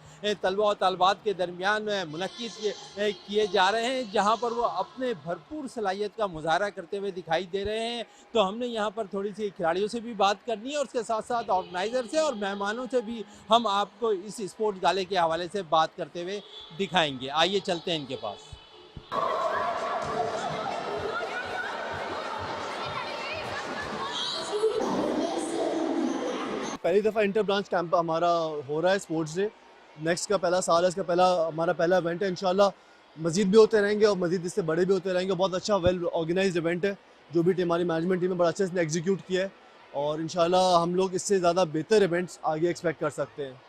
तलबा और तलबात के दरमियान मुनक्किद किए जा रहे हैं, जहाँ पर वो अपने भरपूर सलाहियत का मुजाहरा करते हुए दिखाई दे रहे हैं। तो हमने यहाँ पर थोड़ी सी खिलाड़ियों से भी बात करनी है और उसके साथ साथ ऑर्गेनाइज़र से और मेहमानों से भी हम आपको इस स्पोर्ट्स गाले के हवाले से बात करते हुए दिखाएंगे। आइए चलते हैं इनके पास। पहली दफ़ा इंटर ब्रांच कैंप हमारा हो रहा है स्पोर्ट्स डे। नेक्स्ट का पहला साल है, इसका हमारा पहला इवेंट है। इंशाल्लाह मज़ीद भी होते रहेंगे और मज़ीद इससे बड़े भी होते रहेंगे। बहुत अच्छा वेल ऑर्गेनाइज्ड इवेंट है, जो भी हमारी मैनेजमेंट टीम ने बड़ा अच्छे से एग्जीक्यूट किया है और इंशाल्लाह हम लोग इससे ज़्यादा बेहतर इवेंट्स आगे एक्सपेक्ट कर सकते हैं।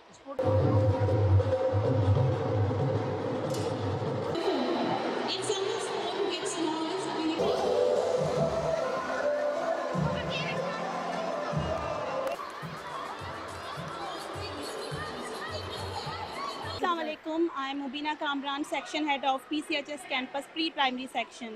Assalamualaikum. I'm Mubina Kamran, section head of PCHS campus pre-primary section.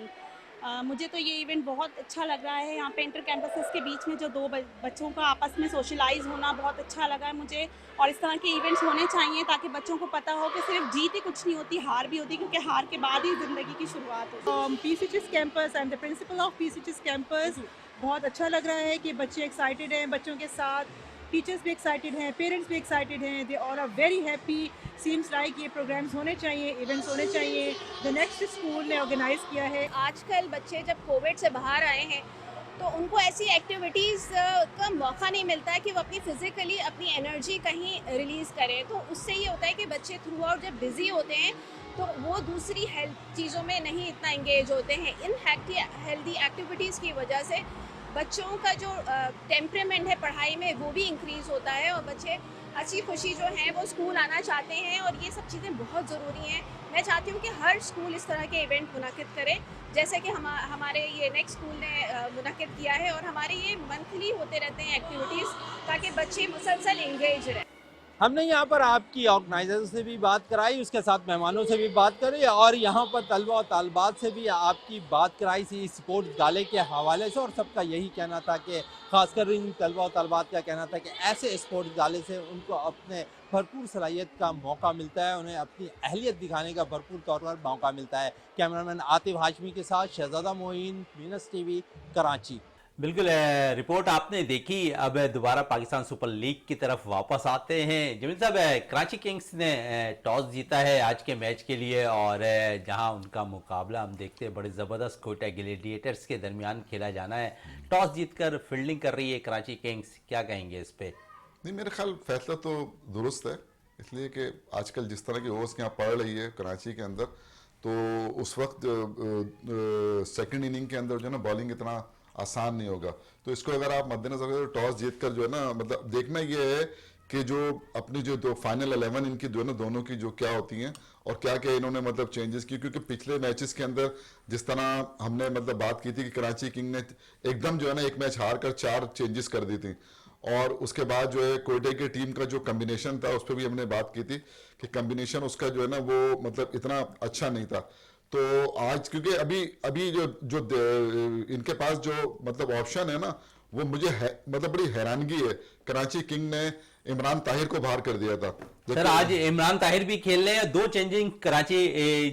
मुझे तो ये इवेंट बहुत अच्छा लग रहा है। यहाँ पे इंटर कैंपसेस के बीच में जो दो बच्चों का आपस में सोशलाइज होना बहुत अच्छा लगा है मुझे। और इस तरह के इवेंट्स होने चाहिए ताकि बच्चों को पता हो कि सिर्फ जीत ही कुछ नहीं होती, हार भी होती, क्योंकि हार के बाद ही ज़िंदगी की शुरुआत होती है। PCHS campus, I am the principle of PCHS campus. बहुत अच्छा लग रहा है कि बच्चे एक्साइटेड हैं, बच्चों के साथ टीचर्स भी एक्साइटेड हैं, पेरेंट्स भी एक्साइटेड हैं। They all are very happy. Seems like ये प्रोग्राम्स होने चाहिए, इवेंट्स होने चाहिए। द नेक्स्ट स्कूल ने ऑर्गेनाइज किया है। आजकल बच्चे जब कोविड से बाहर आए हैं तो उनको ऐसी एक्टिविटीज़ का मौका नहीं मिलता है कि वो अपनी फ़िज़िकली अपनी एनर्जी कहीं रिलीज़ करें। तो उससे ये होता है कि बच्चे थ्रू आउट जब बिज़ी होते हैं तो वो दूसरी हेल्थ चीज़ों में नहीं इतना इंगेज होते हैं। इन हेल्दी एक्टिविटीज़ की वजह से बच्चों का जो टेम्परामेंट है पढ़ाई में वो भी इंक्रीज़ होता है और बच्चे अच्छी खुशी जो है वो स्कूल आना चाहते हैं और ये सब चीज़ें बहुत ज़रूरी हैं। मैं चाहती हूँ कि हर स्कूल इस तरह के इवेंट मुनक्किद करे, जैसे कि हमारे ये नेक्स्ट स्कूल ने मुनक्किद किया है। और हमारे ये मंथली होते रहते हैं एक्टिविटीज़ ताकि बच्चे मुसलसल इंगेज रहें। हमने यहाँ पर आपकी ऑर्गेनाइजर से भी बात कराई, उसके साथ मेहमानों से भी बात करी और यहाँ पर तलबा और तालबात से भी आपकी बात कराई थी स्पोर्ट्स गाले के हवाले से। और सबका यही कहना था कि खासकर इन तलबा और तालबात का कहना था कि ऐसे स्पोर्ट्स गाले से उनको अपने भरपूर सलाहियत का मौका मिलता है, उन्हें अपनी अहलियत दिखाने का भरपूर तौर पर मौका मिलता है। कैमरामैन आतिफ हाशमी के साथ शहजादा मोइन, वीनस टीवी, कराची। बिल्कुल, रिपोर्ट आपने देखी। अब दोबारा पाकिस्तान सुपर लीग की तरफ वापस आते हैं। जमील साहब, कराची किंग्स ने टॉस जीता है आज के मैच के लिए और जहां उनका मुकाबला हम देखते हैं बड़े ज़बरदस्त कोयटा ग्लैडिएटर्स के दरमियान खेला जाना है। टॉस जीतकर फील्डिंग कर रही है कराची किंग्स, क्या कहेंगे इस पे? नहीं, मेरे ख्याल फैसला तो दुरुस्त है, इसलिए कि आजकल जिस तरह की ओवर्स यहाँ पड़ रही है कराची के अंदर, तो उस वक्त सेकंड इनिंग के अंदर जो है ना बॉलिंग इतना आसान नहीं होगा। तो इसको अगर आप मद्देनजर रखें तो टॉस जीतकर जो है ना, मतलब देखना ये है कि जो अपनी जो दो फाइनल 11 इनकी दोनों की जो क्या होती हैं और क्या क्या इन्होंने मतलब चेंजेस की, क्योंकि पिछले मैचेस के अंदर जिस तरह हमने मतलब बात की थी कि कराची किंग ने एकदम जो है ना एक मैच हार कर 4 चेंजेस कर दी थी, और उसके बाद जो है कोयटे की टीम का जो कम्बिनेशन था उस पर भी हमने बात की थी कि कम्बिनेशन उसका जो है ना वो मतलब इतना अच्छा नहीं था। तो आज क्योंकि अभी अभी इनके पास जो मतलब ऑप्शन है ना वो मुझे मतलब बड़ी हैरानगी है। कराची किंग ने इमरान ताहिर को बाहर कर दिया था। सर आज इमरान ताहिर भी खेल रहे हैं, 2 चेंजिंग कराची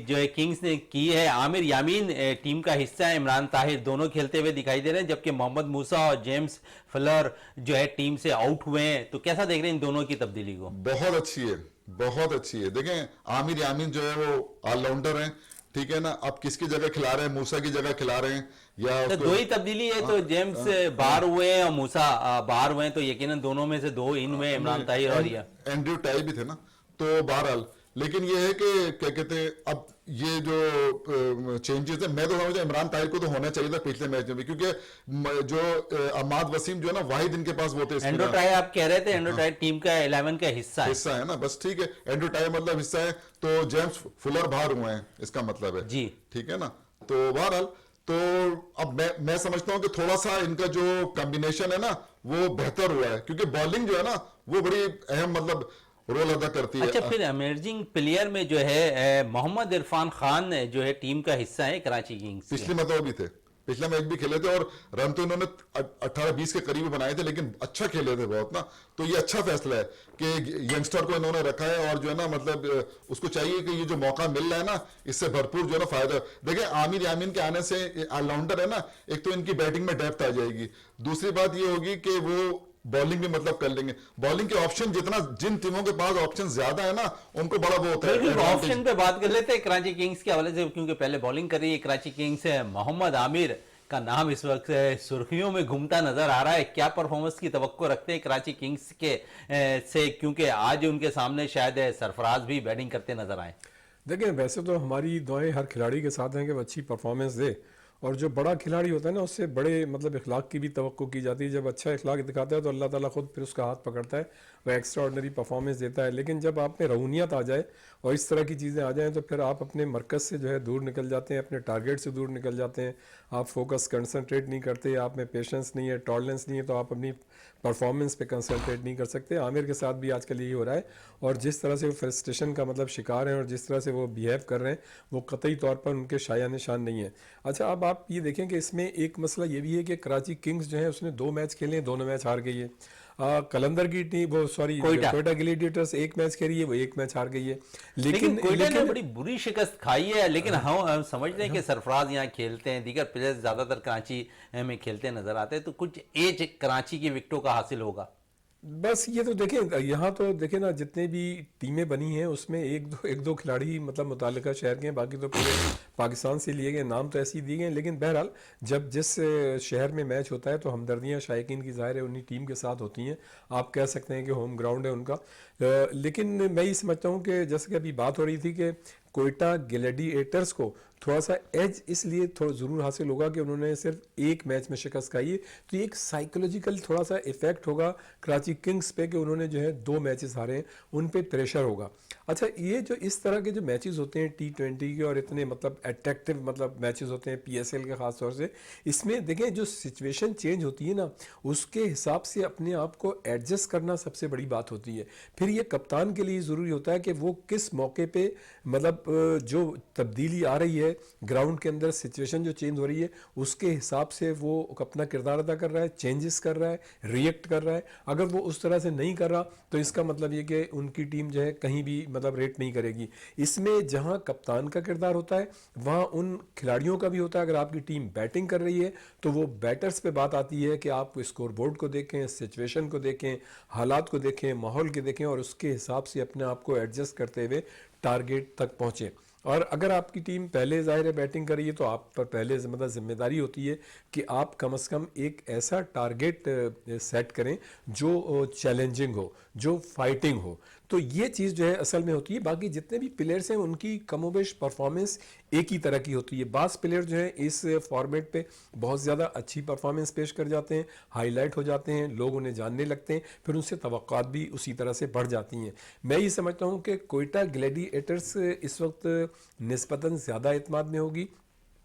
जो है किंग्स ने की है। आमिर यामीन टीम का हिस्सा है, इमरान ताहिर दोनों खेलते हुए दिखाई दे रहे हैं, जबकि मोहम्मद मूसा और जेम्स फुलर जो है टीम से आउट हुए हैं। तो कैसा देख रहे हैं इन दोनों की तब्दीली को? बहुत अच्छी है, बहुत अच्छी है। देखें आमिर यामीन जो है वो ऑलराउंडर हैं, ठीक है ना। अब किसकी जगह खिला रहे हैं, मूसा की जगह खिला रहे हैं या तो 2 ही तब्दीली है, तो जेम्स बाहर हुए हैं और मूसा बाहर हुए हैं, तो यकीनन दोनों में से 2 इन हुए, इमरान ताहिर और या एंड्रयू टाई भी थे ना। तो बहरहाल लेकिन ये है कि क्या कहते हैं, अब ये जो चेंजेस है मैं तो समझता हूं इमरान ताहिर को तो होना चाहिए था पिछले मैच में भी, क्योंकि जो अहमद वसीम जो है ना वाहिद इनके पास वो थे। एंड्रयू टाई आप कह रहे थे, एंड्रयू टाई टीम का 11 का हिस्सा है ना, बस ठीक है। एंड्रयू टाई मतलब हिस्सा है, तो जेम्स फुलर बाहर हुए हैं, इसका मतलब है जी, ठीक है ना। तो बहरहाल तो अब मैं समझता हूं कि थोड़ा सा इनका जो कॉम्बिनेशन है ना वो बेहतर हुआ है, क्योंकि बॉलिंग जो है ना वो बड़ी अहम मतलब रोल अदा करती है। अच्छा, फिर अमेजिंग प्लेयर में जो है मोहम्मद इरफान खान जो है टीम का हिस्सा है कराची किंग्स। पिछले मतलब भी थे, पिछला मैच भी खेले थे और रन तो इन्होंने 18-20 के करीब बनाए थे, लेकिन अच्छा खेले थे बहुत ना। तो ये अच्छा फैसला है कि यंगस्टर को इन्होंने रखा है और जो है ना मतलब उसको चाहिए कि ये जो मौका मिल रहा है ना इससे भरपूर जो है ना फायदा। देखिए आमिर यामीन के आने से ऑलराउंडर है ना, एक तो इनकी बैटिंग में डेप्थ आ जाएगी, दूसरी बात ये होगी कि वो बॉलिंग भी मतलब कर लेंगे। बॉलिंग के ऑप्शन जितना जिन टीमों के पास ऑप्शन ज्यादा है ना उनको बड़ा वो होता है। ऑप्शन पे बात कर लेते हैं कराची किंग्स के हवाले से, क्योंकि पहले बॉलिंग कर रही है कराची किंग्स है। मोहम्मद आमिर का नाम इस वक्त सुर्खियों में घूमता नजर आ रहा है। क्या परफॉर्मेंस की तवक्को रखते हैं कराची किंग्स के से, क्योंकि आज उनके सामने शायद सरफराज भी बैटिंग करते नजर आए? देखिए वैसे तो हमारी दुआएं हर खिलाड़ी के साथ हैं कि वो अच्छी परफॉर्मेंस दे, और जो बड़ा खिलाड़ी होता है ना उससे बड़े मतलब इखलाक की भी तवक्को की जाती है। जब अच्छा इखलाक दिखाता है तो अल्लाह ताला खुद फिर उसका हाथ पकड़ता है, वह एक्स्ट्रा ऑर्डनरी परफॉर्मेंस देता है। लेकिन जब आप में रऊनियत आ जाए और इस तरह की चीज़ें आ जाएं तो फिर आप अपने मरकज़ से जो है दूर निकल जाते हैं, अपने टारगेट से दूर निकल जाते हैं। आप फोकस कंसंट्रेट नहीं करते, आप में पेशेंस नहीं है, टॉलरेंस नहीं है, तो आप अपनी परफॉर्मेंस पे कंसंट्रेट नहीं कर सकते। आमिर के साथ भी आजकल यही हो रहा है, और जिस तरह से वो फ्रस्ट्रेशन का मतलब शिकार हैं और जिस तरह से वो बिहेव कर रहे हैं वो कतई तौर पर उनके शाया निशान नहीं है। अच्छा, अब आप ये देखें कि इसमें एक मसला ये भी है कि कराची किंग्स जो है उसने 2 मैच खेले, दोनों मैच हार गई है। कलंदर की टीम वो सॉरी कोयटा ग्लैडिएटर्स 1 मैच खेली है, वो 1 मैच हार गई है। लेकिन कोयटा ने बड़ी बुरी शिकस्त खाई है। लेकिन हम समझते हैं कि सरफराज यहाँ खेलते हैं, दीगर प्लेयर्स ज्यादातर कराची में खेलते नजर आते हैं, तो कुछ एज कराची की विकेटों का हासिल होगा। बस ये तो देखें, यहाँ तो देखें ना जितने भी टीमें बनी हैं उसमें एक दो खिलाड़ी मतलब मुतालिका शहर के हैं, बाकी तो पूरे पाकिस्तान से लिए गए, नाम तो ऐसे ही दिए गए। लेकिन बहरहाल जब जिस शहर में मैच होता है तो हमदर्दियाँ शायकीन की ज़ाहिर है उन्हीं टीम के साथ होती हैं। आप कह सकते हैं कि होम ग्राउंड है उनका। लेकिन मैं ये समझता हूँ कि जैसे कि अभी बात हो रही थी कि कोयटा ग्लैडिएटर्स को थोड़ा सा एज इसलिए थोड़ा ज़रूर हासिल होगा कि उन्होंने सिर्फ 1 मैच में शिकस्त खाई है, तो ये एक साइकोलॉजिकल थोड़ा सा इफेक्ट होगा कराची किंग्स पे कि उन्होंने जो है 2 मैचेस हारे हैं, उन पे प्रेशर होगा। अच्छा, ये जो इस तरह के जो मैचेस होते हैं T20 के और इतने मतलब अट्रैक्टिव मतलब मैचेस होते हैं PSL के ख़ास तौर से, इसमें देखें जो सिचुएशन चेंज होती है ना उसके हिसाब से अपने आप को एडजस्ट करना सबसे बड़ी बात होती है। फिर ये कप्तान के लिए ज़रूरी होता है कि वो किस मौके पे मतलब जो तब्दीली आ रही है ग्राउंड के अंदर, सिचुएशन जो चेंज हो रही है उसके हिसाब से वो अपना किरदार अदा कर रहा है, चेंजेस कर रहा है, रिएक्ट कर रहा है। अगर वो उस तरह से नहीं कर रहा तो इसका मतलब ये कि उनकी टीम जो है कहीं भी मतलब रेट नहीं करेगी। इसमें जहां कप्तान का किरदार होता है वहां उन खिलाड़ियों का भी होता है। अगर आपकी टीम बैटिंग कर रही है तो वो बैटर्स पे बात आती है कि आप स्कोर बोर्ड को देखें, सिचुएशन को देखें, हालात को देखें, माहौल के देखें और उसके हिसाब से अपने आप को एडजस्ट करते हुए टारगेट तक पहुँचें। और अगर आपकी टीम पहले ज़ाहिर है बैटिंग कर रही है तो आप पर पहले मतलब जिम्मेदारी होती है कि आप कम से कम एक ऐसा टारगेट सेट करें जो चैलेंजिंग हो, जो फाइटिंग हो। तो ये चीज़ जो है असल में होती है। बाकी जितने भी प्लेयर्स हैं उनकी कमोबेश परफॉर्मेंस एक ही तरह की होती है। बास प्लेयर जो है इस फॉर्मेट पे बहुत ज़्यादा अच्छी परफॉर्मेंस पेश कर जाते हैं, हाईलाइट हो जाते हैं, लोग उन्हें जानने लगते हैं, फिर उनसे तवक्कात भी उसी तरह से बढ़ जाती हैं। मैं ये समझता हूँ कि कोयटा ग्लैडिएटर्स इस वक्त निस्बतन ज़्यादा एतमाद में होगी।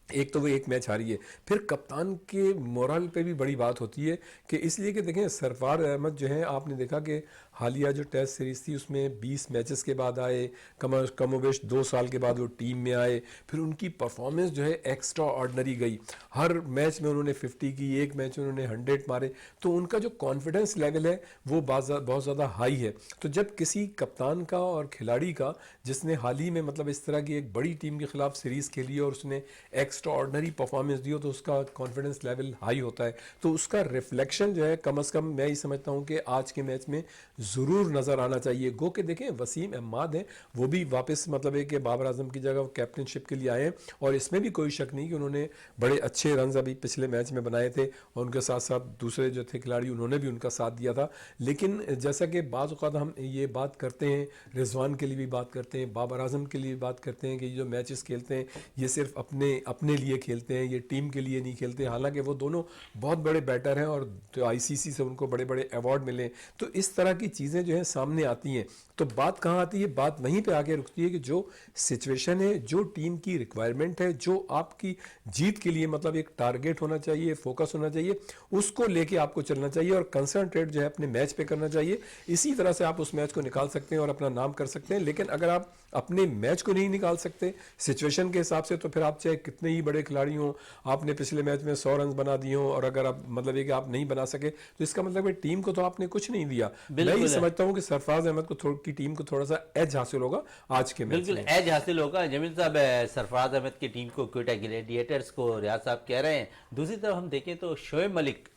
एक तो वो एक मैच हारी है, फिर कप्तान के मोरल पे भी बड़ी बात होती है कि इसलिए कि देखें सरफराज अहमद जो है, आपने देखा कि हालिया जो टेस्ट सीरीज़ थी उसमें 20 मैचेस के बाद आए, कमोबेश 2 साल के बाद वो टीम में आए, फिर उनकी परफॉर्मेंस जो है एक्स्ट्रा ऑर्डनरी गई। हर मैच में उन्होंने 50 की, एक मैच में उन्होंने 100 मारे, तो उनका जो कॉन्फिडेंस लेवल है वो बहुत ज़्यादा हाई है। तो जब किसी कप्तान का और खिलाड़ी का जिसने हाल ही में मतलब इस तरह की एक बड़ी टीम के खिलाफ सीरीज़ खेली और उसने एक्स्ट्रा ऑर्डनरी परफॉर्मेंस दी हो, तो उसका कॉन्फिडेंस लेवल हाई होता है। तो उसका रिफ्लेक्शन जो है कम अज़ कम मैं ये समझता हूँ कि आज के मैच में ज़रूर नज़र आना चाहिए। गो के देखें वसीम अहमद हैं, वो भी वापस मतलब है कि बाबर आजम की जगह कैप्टनशिप के लिए आए हैं, और इसमें भी कोई शक नहीं कि उन्होंने बड़े अच्छे रन अभी पिछले मैच में बनाए थे, और उनके साथ साथ दूसरे जो थे खिलाड़ी उन्होंने भी उनका साथ दिया था। लेकिन जैसा कि बाज़ औक़ात हम ये बात करते हैं, रिजवान के लिए भी बात करते हैं, बाबर आजम के लिए भी बात करते हैं कि ये जो मैचेस खेलते हैं ये सिर्फ अपने लिए खेलते हैं, ये टीम के लिए नहीं खेलते। हालांकि वो दोनों बहुत बड़े बैटर हैं और तो आईसीसी से उनको बड़े बड़े अवार्ड मिले। तो इस तरह की चीज़ें जो हैं सामने आती हैं, तो बात कहाँ आती है, बात वहीं पे आके रुकती है कि जो सिचुएशन है, जो टीम की रिक्वायरमेंट है, जो आपकी जीत के लिए मतलब एक टारगेट होना चाहिए, फोकस होना चाहिए, उसको लेके आपको चलना चाहिए और कंसंट्रेट जो है अपने मैच पे करना चाहिए। इसी तरह से आप उस मैच को निकाल सकते हैं और अपना नाम कर सकते हैं। लेकिन अगर आप अपने मैच को नहीं निकाल सकते सिचुएशन के हिसाब से, तो फिर आप चाहे कितने ही बड़े खिलाड़ी हों, आपने पिछले मैच में 100 रन बना दिए हों, और अगर आप मतलब ये कि आप नहीं बना सके, तो इसका मतलब है टीम को तो आपने कुछ नहीं दिया। मैं ये समझता हूँ कि सरफराज अहमद को की टीम को थोड़ा सा एज हासिल होगा आज के मैच बिल्कुल में। एज हासिल होगा। जमील साहब, सरफराज अहमद की टीम को कोयटा ग्लैडिएटर्स को रियाज साहब कह रहे हैं। दूसरी तरफ हम देखें तो शोएब मलिक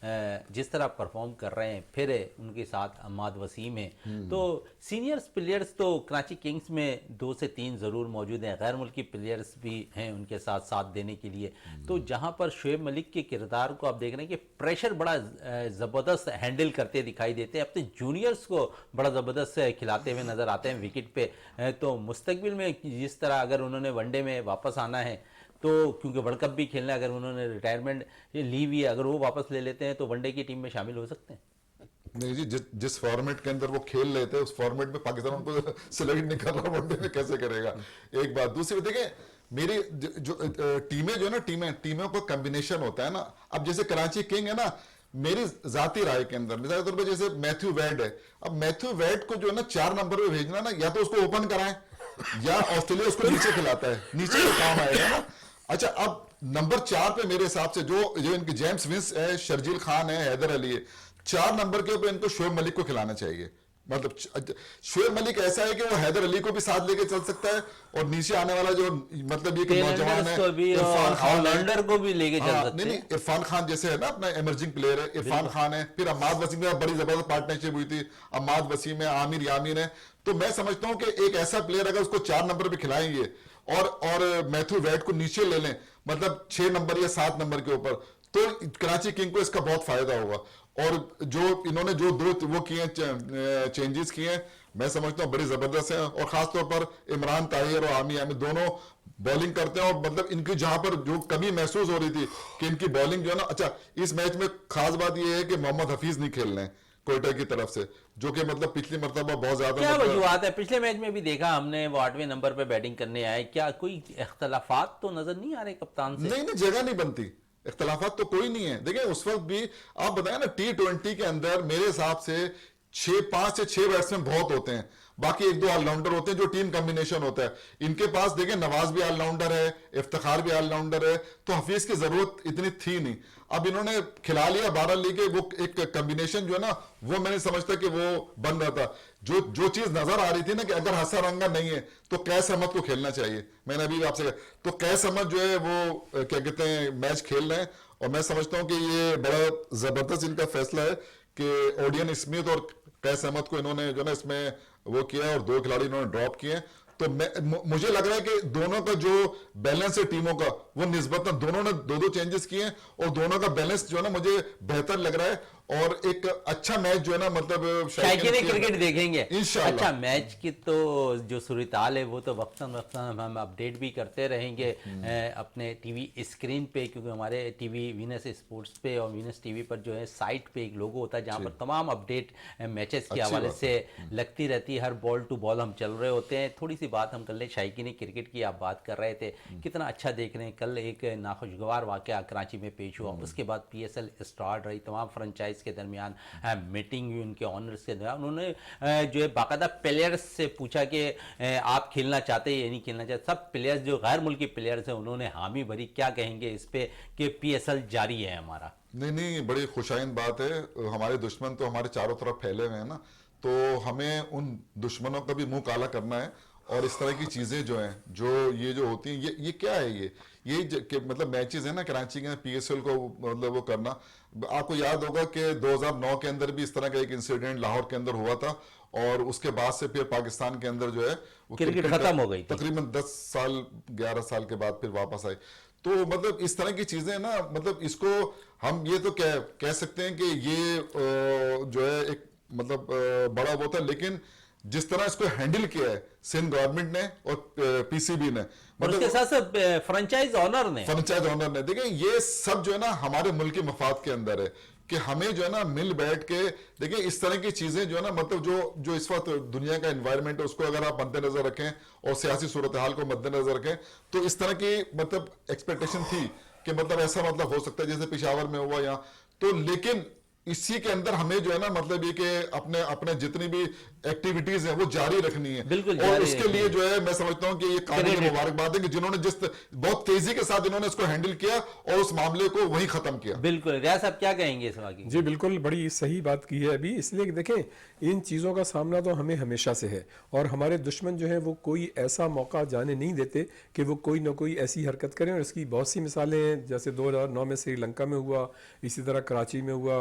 जिस तरह परफॉर्म कर रहे हैं, फिर उनके साथ अहमद वसीम है, तो सीनियर्स प्लेयर्स तो कराची किंग्स में 2 से 3 ज़रूर मौजूद हैं, गैर मुल्की प्लेयर्स भी हैं उनके साथ देने के लिए। तो जहाँ पर शोएब मलिक के किरदार को आप देख रहे हैं कि प्रेशर बड़ा ज़बरदस्त हैंडल करते दिखाई देते हैं, अपने जूनियर्स को बड़ा ज़बरदस्त खिलाते हुए नज़र आते हैं विकेट पे। तो मुस्तकबिल में जिस तरह अगर उन्होंने वनडे में वापस आना है, तो क्योंकि वर्ल्ड कप भी खेलना है, अगर उन्होंने रिटायरमेंट ली हुई है, अगर वो वापस ले लेते हैं तो वनडे की टीम में शामिल हो सकते हैं। नहीं जी, जिस फॉर्मेट के अंदर वो खेल लेते हैं उस फॉर्मेट में पाकिस्तान उनको सिलेक्ट नहीं कर रहा, वनडे में कैसे करेगा? एक बात। दूसरी बात देखें, मेरी जो टीमें जो है ना, टीमों का कॉम्बिनेशन होता है ना। अब जैसे कराची किंग है ना, मेरी जाती राय के अंदर मिसाल के तौर पर जैसे मैथ्यू वेड है, अब मैथ्यू वेड को जो है ना 4 नंबर पे भेजना ना, या तो उसको ओपन कराएं या ऑस्ट्रेलिया उसको नीचे खिलाता है, नीचे का काम आएगा ना। अच्छा, अब नंबर 4 पे मेरे हिसाब से जो इनके जेम्स विंस है, शर्जील खान है, हैदर अली है, 4 नंबर के ऊपर इनको शोएब मलिक को खिलाना चाहिए। मतलब शोएब मलिक ऐसा है कि वो हैदर अली को भी साथ लेके चल सकता है, और नीचे आने वाला जो मतलब ये कि नौजवान है, इरफान खान को भी लेके चल सकते हैं। नहीं, इरफान खान जैसे है ना अपना एमर्जिंग प्लेयर है, इरफान खान है, फिर अम्माद वसीम में बड़ी जबरदस्त पार्टनरशिप हुई थी, अम्माद वसीम है, आमिर यामीन है। तो मैं समझता हूं कि एक ऐसा प्लेयर अगर उसको 4 नंबर पे खिलाएंगे और मैथ्यू वेड को नीचे ले लें, मतलब 6 नंबर या 7 नंबर के ऊपर, तो कराची किंग को इसका बहुत फायदा होगा। और जो इन्होंने जो 2 वो किए चेंजेस किए हैं, मैं समझता हूँ बड़ी जबरदस्त है। और खासतौर पर इमरान ताहिर और आमिर यामीन दोनों बॉलिंग करते हैं, और मतलब इनकी जहां पर जो कमी महसूस हो रही थी कि इनकी बॉलिंग जो है ना, अच्छा इस मैच में खास बात यह है कि मोहम्मद हफीज नहीं खेल रहे हैं कोयटा की तरफ से, जो कि मतलब पिछली मरतबा बहुत ज्यादा क्या वजूहत है? पिछले मैच में भी देखा हमने, वो 8वें नंबर पे बैटिंग करने आए, क्या कोई इख्तलाफात तो नजर नहीं आ रहे कप्तान से? नहीं, जगह नहीं बनती, इख्तलाफात तो कोई नहीं है। देखिए उस वक्त भी आप बताएं ना, T20 के अंदर मेरे हिसाब से 5 से 6 बैट्समैन बहुत होते हैं, बाकी 1-2 ऑलराउंडर होते हैं जो टीम कॉम्बिनेशन होता है। इनके पास देखें नवाज भी ऑलराउंडर है, इफ्तिखार भी ऑलराउंडर है, तो हफीज की जरूरत इतनी थी नहीं। अब इन्होंने खिला लिया 12 लेके, वो एक कॉम्बिनेशन जो है ना, वो मैंने समझता कि वो बन रहा था। जो चीज नजर आ रही थी ना कि अगर हसन रंगा नहीं है तो कैस अहमद को खेलना चाहिए, मैंने अभी आपसे कहा, तो कैस अहमद जो है वो क्या कहते हैं मैच खेल रहे हैं, और मैं समझता हूं कि ये बड़ा जबरदस्त इनका फैसला है कि ओडियन स्मिथ और कैस अहमद को इन्होंने जो ना इसमें वो किया, और 2 खिलाड़ी इन्होंने ड्रॉप किए। तो मुझे लग रहा है कि दोनों का जो बैलेंस है टीमों का, वो निस्बतन दोनों ने 2-2 चेंजेस किए हैं, और दोनों का बैलेंस जो है ना मुझे बेहतर लग रहा है। और एक अच्छा मैच जो है ना मतलब शायकीन क्रिकेट देखेंगे इंशाल्लाह। अच्छा, मैच की तो जो सूरताल है वो तो वक्तन वक्तन हम अपडेट भी करते रहेंगे अपने टीवी स्क्रीन पे, क्योंकि हमारे टीवी वीनस स्पोर्ट्स पे और वीनस टीवी पर जो है साइट पे एक लोगो होता है जहाँ पर तमाम अपडेट मैचेस के हवाले से लगती रहती है। हर बॉल टू बॉल हम चल रहे होते हैं। थोड़ी सी बात हम कर लें शायकीन क्रिकेट की, आप बात कर रहे थे कितना अच्छा देख रहे हैं। कल एक नाखुशगवार वाकया कराची में पेश हुआ, उसके बाद PSL स्टार्ट रही, तमाम फ्रेंचाइज के दरमियान मीटिंग हुई उनके ऑनर्स के दरमियान। उन्होंने जो है बाकायदा प्लेयर्स से पूछा कि आप खेलना चाहते हैं या नहीं खेलना चाहते। सब प्लेयर्स जो गैर मुल्की प्लेयर्स हैं उन्होंने हामी भरी। क्या कहेंगे इस पे कि PSL जारी है हमारा? नहीं, बड़ी खुशाइन बात है। हमारे दुश्मन तो हमारे चारों तरफ फैले हुए हैं ना, तो हमें उन दुश्मनों का भी मुंह काला करना है। और इस तरह की चीजें जो हैं, जो ये जो होती हैं, ये क्या है, ये मतलब मैचेस है ना कराची के PSL को मतलब वो करना। आपको याद होगा कि 2009 के अंदर भी इस तरह का एक इंसिडेंट लाहौर के अंदर हुआ था, और उसके बाद से फिर पाकिस्तान के अंदर जो है वो क्रिकेट खत्म हो गई, तकरीबन 10 साल 11 साल के बाद फिर वापस आई। तो मतलब इस तरह की चीजें ना, मतलब इसको हम ये तो कह सकते हैं कि ये जो है एक मतलब बड़ा वो था, लेकिन जिस तरह इसको हैंडल किया है सिंध गवर्नमेंट ने और PCB ने, और उसके साथ साथ फ्रेंचाइज ऑनर ने, देखिए ये सब जो है ना हमारे मुल्क के मफाद के अंदर है कि हमें जो है ना मिल बैठ के देखिए इस तरह की चीजें जो है ना, मतलब जो इस वक्त दुनिया का एनवायरनमेंट है उसको अगर आप मद्देनजर रखें और सियासी सूरत हाल को मद्देनजर रखें, तो इस तरह की मतलब एक्सपेक्टेशन थी कि मतलब ऐसा मतलब हो सकता है जैसे पेशावर में हुआ यहाँ तो। लेकिन इसी के अंदर हमें जो है ना मतलब ये कि अपने जितनी भी एक्टिविटीज हैं वो जारी रखनी है। बिल्कुल, और उसके लिए जो है मैं समझता हूं कि ये काबिल मुबारकबाद है कि जिन्होंने बहुत तेजी के साथ इन्होंने इसको हैंडल किया और उस मामले को वहीं खत्म किया। बिल्कुल, रियाज साहब क्या कहेंगे इस वाक़ई? जी बिल्कुल, बड़ी सही बात की है अभी। इसलिए कि देखें इन चीज़ों का सामना तो हमें हमेशा से है, और हमारे दुश्मन जो है वो कोई ऐसा मौका जाने नहीं देते कि वो कोई ना कोई ऐसी हरकत करें। और इसकी बहुत सी मिसालें हैं, जैसे 2009 में श्रीलंका में हुआ, इसी तरह कराची में हुआ,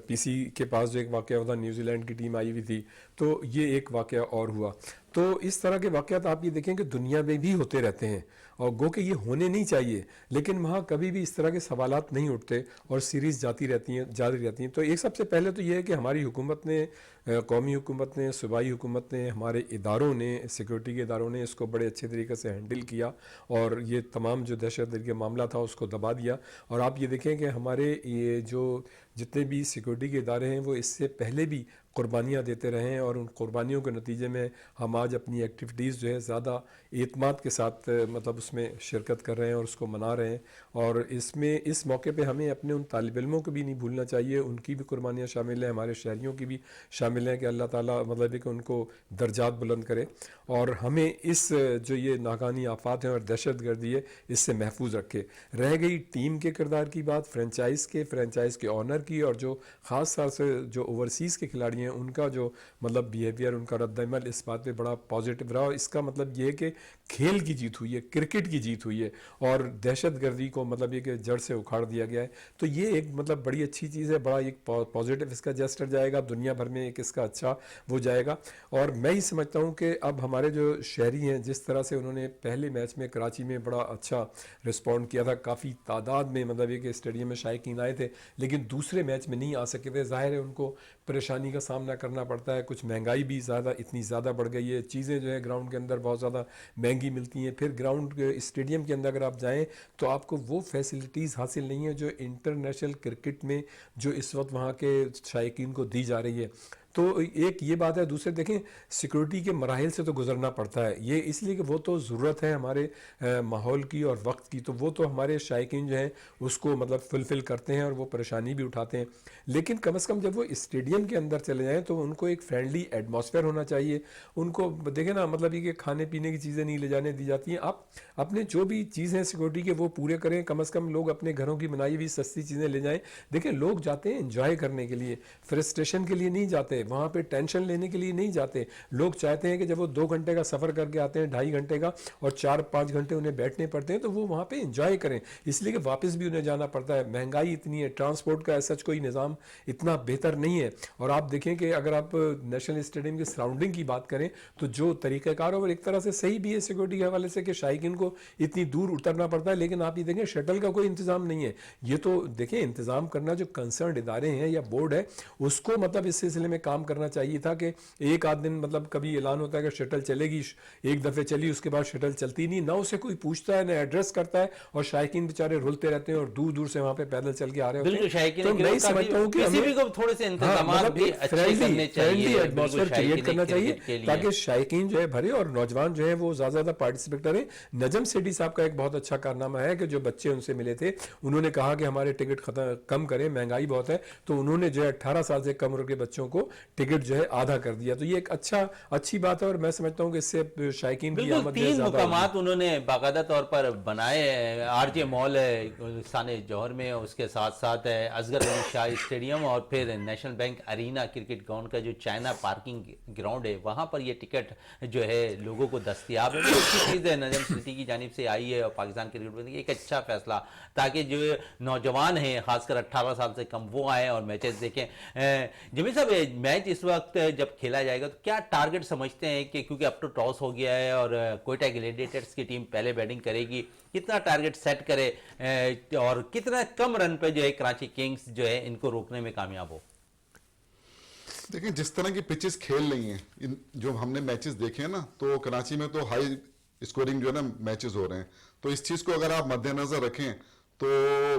PC के पास जो एक वाक़या हुआ, न्यूजीलैंड की टीम आई हुई थी, तो ये एक वाक़या और हुआ। तो इस तरह के वाक़यात आप ये देखें कि दुनिया में भी होते रहते हैं, और गो कि ये होने नहीं चाहिए, लेकिन वहाँ कभी भी इस तरह के सवालात नहीं उठते और सीरीज़ जारी रहती हैं। तो एक सबसे पहले तो ये है कि हमारी हुकूमत ने, कौमी हुकूमत ने, सूबाई हुकूमत ने, हमारे इदारों ने, सिक्योरिटी के इदारों ने इसको बड़े अच्छे तरीके से हैंडल किया और ये तमाम जो दहशतगर्दी का मामला था उसको दबा दिया। और आप ये देखें कि हमारे ये जो जितने भी सिक्योरिटी के इदारे हैं वो इससे पहले भी कुर्बानियाँ देते रहे हैं, और उन कुर्बानियों के नतीजे में हम आज अपनी एक्टिविटीज़ जो है ज़्यादा एतमाद के साथ मतलब उसमें शिरकत कर रहे हैं और उसको मना रहे हैं। और इसमें इस मौके पे हमें अपने उन तालिब इल्मों को भी नहीं भूलना चाहिए, उनकी भी कुर्बानियाँ शामिल हैं, हमारे शहरियों की भी शामिल हैं कि अल्लाह ताला मतलब है कि उनको दर्जात बुलंद करे और हमें इस जो ये नाकानी आफात हैं और दहशतगर्दी है इससे महफूज रखे। रह गई टीम के किरदार की बात, फ्रेंचाइज़ के ऑनर की, और जो ख़ास तौर से जो ओवरसीज़ के खिलाड़ी हैं उनका जो मतलब बिहेवियर, उनका रद्द-ए-अमल इस बात पे बड़ा पॉजिटिव रहा। इसका मतलब ये है कि खेल की जीत हुई है, क्रिकेट की जीत हुई है, और दहशतगर्दी को मतलब ये कि जड़ से उखाड़ दिया गया है। तो ये एक मतलब बड़ी अच्छी चीज़ है, बड़ा एक पॉजिटिव इसका जेस्चर जाएगा, दुनिया भर में एक इसका अच्छा वो जाएगा। और मैं ही समझता हूँ कि अब हमारे जो शहरी हैं, जिस तरह से उन्होंने पहले मैच में कराची में बड़ा अच्छा रिस्पॉन्ड किया था, काफ़ी तादाद में मतलब ये कि स्टेडियम में शायकीन आए थे, लेकिन दूसरे मैच में नहीं आ सके थे। ज़ाहिर है उनको परेशानी का सामना करना पड़ता है, कुछ महंगाई भी इतनी ज़्यादा बढ़ गई है, चीज़ें जो है ग्राउंड के अंदर बहुत ज़्यादा महंगी मिलती हैं। फिर ग्राउंड स्टेडियम के अंदर अगर आप जाएं तो आपको वो फैसिलिटीज़ हासिल नहीं है जो इंटरनेशनल क्रिकेट में जो इस वक्त वहाँ के शायकीन को दी जा रही है। तो एक ये बात है। दूसरे देखें सिक्योरिटी के मराहिल से तो गुजरना पड़ता है, ये इसलिए कि वो तो ज़रूरत है हमारे माहौल की और वक्त की, तो वो तो हमारे शायकीन जो हैं उसको मतलब फुलफ़िल करते हैं और वो परेशानी भी उठाते हैं। लेकिन कम से कम जब वो स्टेडियम के अंदर चले जाएं तो उनको एक फ्रेंडली एटमॉस्फेयर होना चाहिए। उनको देखें ना मतलब ये कि खाने पीने की चीज़ें नहीं ले जाने दी जाती हैं, आप अपने जो भी चीज़ें सिक्योरिटी के वो पूरे करें। कम से कम लोग अपने घरों की बनाई हुई सस्ती चीज़ें ले जाएँ। देखें लोग जाते हैं एंजॉय करने के लिए, फ्रस्ट्रेशन के लिए नहीं जाते। वहाँ पे टेंशन लेने के लिए नहीं जाते। लोग चाहते हैं कि जब वो 2 घंटे का सफ़र करके आते हैं, 2.5 घंटे का, और 4-5 घंटे उन्हें बैठने पड़ते हैं, तो वो वहाँ पे एंजॉय करें, इसलिए कि वापस भी उन्हें जाना पड़ता है। महंगाई इतनी है, ट्रांसपोर्ट का ऐसा कोई निज़ाम इतना बेहतर नहीं है। और आप देखें कि अगर आप नेशनल स्टेडियम की सराउंडिंग की बात करें तो जो तरीक़ाकार और एक तरह से सही भी है सिक्योरिटी के हवाले से कि शायकीन को इतनी दूर उतरना पड़ता है, लेकिन आप ये देखें शटल का कोई इंतज़ाम नहीं है। ये तो देखें इंतज़ाम करना जो कंसर्न इदारे हैं या बोर्ड है उसको मतलब इस सिलसिले में काम करना चाहिए था कि एक आध दिन मतलब कभी ऐलान होता है कि शटल चलेगी, एक दफ़े चली उसके बाद शटल चलती नहीं, ना उसे कोई पूछता है ना एड्रेस करता है, और शायकीन बेचारे रुलते रहते हैं और दूर दूर से वहाँ पे पैदल चल के आ रहे होते हैं। बिल्कुल शायकीन तो मैं समझता हूँ कि किसी को थोड़े से इंतजामात भी अच्छे करने चाहिए, एटमॉस्फेयर क्रिएट करना चाहिए ताकि शायकीन जो है भरे और नौजवान जो है वो ज़्यादा पार्टिसिपेट करें। नजम सेठी साहब का एक बहुत अच्छा कारनामा है कि जो बच्चे उनसे मिले थे उन्होंने कहा कि हमारे टिकट कम करें, महंगाई बहुत है, तो उन्होंने जो है 18 साल से कम उम्र के बच्चों को टिकट जो है आधा कर दिया। तो ये एक अच्छी बात है और मैं समझता हूँ कि इससे शायकीन की आमद 3 मुकामात उन्होंने बाकायदा तौर पर बनाए। आरजे मॉल है गुलिस्तान जौहर में, उसके साथ साथ है असगर अली शाह स्टेडियम और फिर National Bank Arena cricket ground का जो चाइना पार्किंग ग्राउंड है, वहाँ पर ये टिकट जो है लोगों को दस्तियाब है। अच्छी चीज़ है, नजम सिटी की जानिब से आई है और पाकिस्तान क्रिकेट बोर्ड की एक अच्छा फैसला, ताकि जो नौजवान हैं खासकर 18 साल से कम वो आए और मैचेस देखें। जमील साहब, मैच इस वक्त जब खेला जाएगा तो क्या टारगेट समझते हैं कि क्योंकि अब तो टॉस हो गया है और कोयटा ग्लैडिएटर्स की टीम पहले बैटिंग करेगी, कितना टारगेट सेट करे और कितना कम रन पे जो है कराची किंग्स जो है इनको रोकने में कामयाब हो? देखिए जिस तरह की पिचेस खेल रही हैं, जो हमने मैचेस देखे हैं ना, तो कराची में तो हाई स्कोरिंग जो है ना मैचेस हो रहे हैं। तो इस चीज़ को अगर आप मद्देनजर रखें तो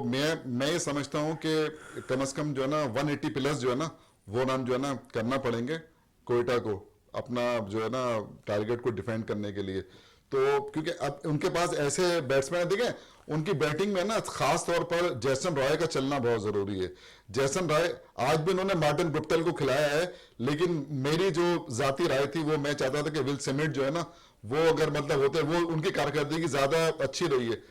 मैं ये समझता हूं कि कम से कम जो है ना 180 प्लस जो है ना वो रन जो है ना करना पड़ेंगे कोयटा को, अपना जो है ना टारगेट को डिफेंड करने के लिए। तो क्योंकि अब उनके पास ऐसे बैट्समैन है, देखें उनकी बैटिंग में ना खास तौर पर जैसन रॉय का चलना बहुत जरूरी है। जैसन रॉय आज भी उन्होंने मार्टिन गुप्टिल को खिलाया है, लेकिन मेरी जो जाती राय थी वो मैं चाहता था कि विल समिट जो है ना वो अगर मतलब होते, वो उनकी कारकर्दगी ज्यादा अच्छी रही है।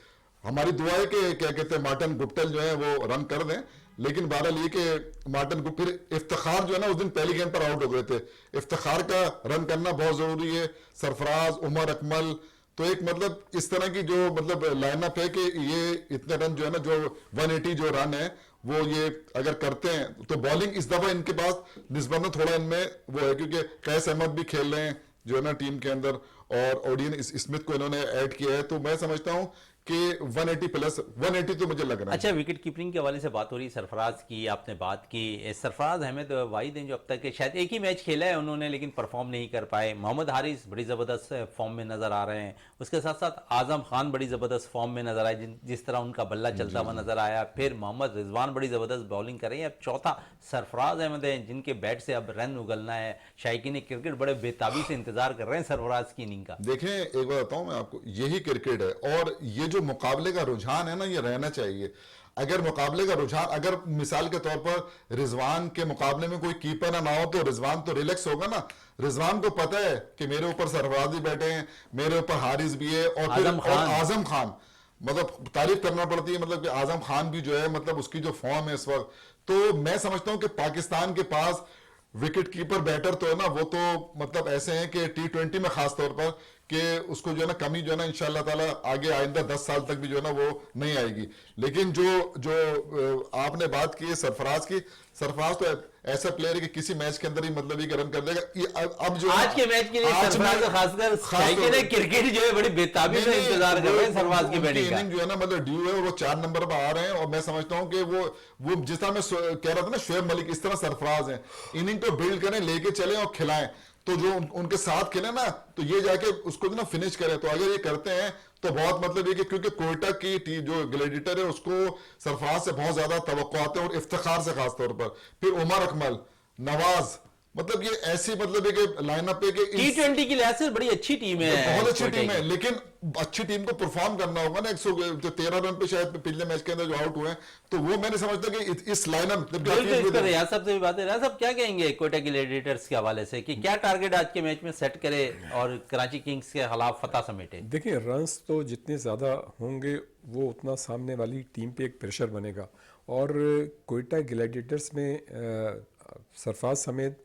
हमारी दुआ है कि क्या कहते हैं मार्टिन गुप्टिल जो है वो रन कर दें, लेकिन बहरहाल ये कि मार्टिन को फिर इफ्तिखार जो है ना उस दिन पहली गेंद पर आउट हो गए थे। इफ्तिखार का रन करना बहुत जरूरी है, सरफराज, उमर अकमल, तो एक मतलब इस तरह की जो मतलब लाइनअप है कि ये इतने रन जो है ना जो 180 जो रन है वो ये अगर करते हैं तो बॉलिंग इस दफा इनके पास निस्बतन थोड़ा इनमें वो है, क्योंकि कैस अहमद भी खेल रहे हैं जो है ना टीम के अंदर और ओडियन स्मिथ को इन्होंने ऐड किया है। तो मैं समझता हूं कि 180 प्लस 180 तो मुझे लग रहा है। अच्छा, विकेट कीपिंग के हवाले से बात हो रही, सरफराज की आपने बात की। सरफराज अहमद वाहिद हैं जो अब तक शायद एक ही मैच खेला है उन्होंने, लेकिन परफॉर्म नहीं कर पाए। मोहम्मद हारिस बड़ी ज़बरदस्त फॉर्म में नज़र आ रहे हैं, उसके साथ साथ आजम खान बड़ी ज़बरदस्त फॉर्म में नज़र आए, जिस तरह उनका बल्ला चलता हुआ नज़र आया। फिर मोहम्मद रिजवान बड़ी ज़बरदस्त बॉलिंग कर रहे हैं। अब चौथा सरफराज अहमद है जिनके बैट से अब रन उगलना है। शायकीन क्रिकेट बड़े बेताबी से इंतजार कर रहे हैं सरफराज की इनिंग का। देखें एक बात बताऊं मैं आपको, यही क्रिकेट है और ये जो मुकाबले का रुझान है ना ये रहना चाहिए। अगर मुकाबले का रुझान, अगर मिसाल के तौर पर रिजवान के मुकाबले में कोई कीपर ना हो तो रिजवान तो रिलैक्स होगा ना। रिजवान को पता है कि मेरे ऊपर सरफराज भी बैठे हैं, मेरे ऊपर हारिस भी है और फिर आजम खान, मतलब तारीफ करना पड़ती है, मतलब कि आजम खान भी जो है मतलब उसकी जो फॉर्म है इस वक्त, तो मैं समझता हूं कि पाकिस्तान के पास विकेट कीपर बैटर तो है ना वो तो मतलब ऐसे हैं कि T20 में खास तौर पर कि उसको जो है ना कमी जो है ना इंशाल्लाह ताला आगे आइंदा 10 साल तक भी जो है ना वो नहीं आएगी। लेकिन जो आपने बात की है सरफराज की, सरफराज तो ऐसा प्लेयर है कि किसी मैच के अंदर ही मतलब ये रन कर देगा। अब जो आज के मैच के लिए सरफराज खासकर क्रिकेट जो है बड़ी बेताबी से इंतजार कर रहे हैं सरफराज की बैटिंग का। इनिंग जो है ना मतलब ड्यू है और वो 4 नंबर पर आ रहे हैं और मैं समझता हूं कि वो जिस तरह मैं कह रहा था ना शोएब मलिक, इस तरह सरफराज है, इनिंग को बिल्ड करें, लेके चले और खिलाएं, तो जो उनके साथ खेले ना तो ये जाके उसको ना फिनिश करें। तो अगर ये करते हैं तो बहुत मतलब ये कि क्योंकि कोयटा की जो ग्लैडिएटर है उसको सरफराज से बहुत ज्यादा तवक्कुआत है और इफ्तिखार से खास तौर पर, फिर उमर अकमल, नवाज, मतलब ये ऐसी मतलब है कि लाइनअप है कि T20 की लिहाज से बड़ी अच्छी टीम है, बहुत अच्छी टीम है, लेकिन अच्छी टीम को परफॉर्म करना होगा ना। 113 रन पे शायद पिछले मैच के अंदर जो आउट हुए हैं, तो वो मैंने समझता कि इस लाइनअप रियाज साहब से भी बात है। रियाज साहब क्या कहेंगे कोयटा ग्लैडिएटर्स के हवाले से कि क्या टारगेट आज के मैच में सेट करे और कराची किंग्स के खिलाफ फतह समेटे? देखिए रन्स तो जितने ज़्यादा होंगे वो उतना सामने वाली टीम पे एक प्रेशर बनेगा और कोयटा ग्लैडिएटर्स में सरफराज समेत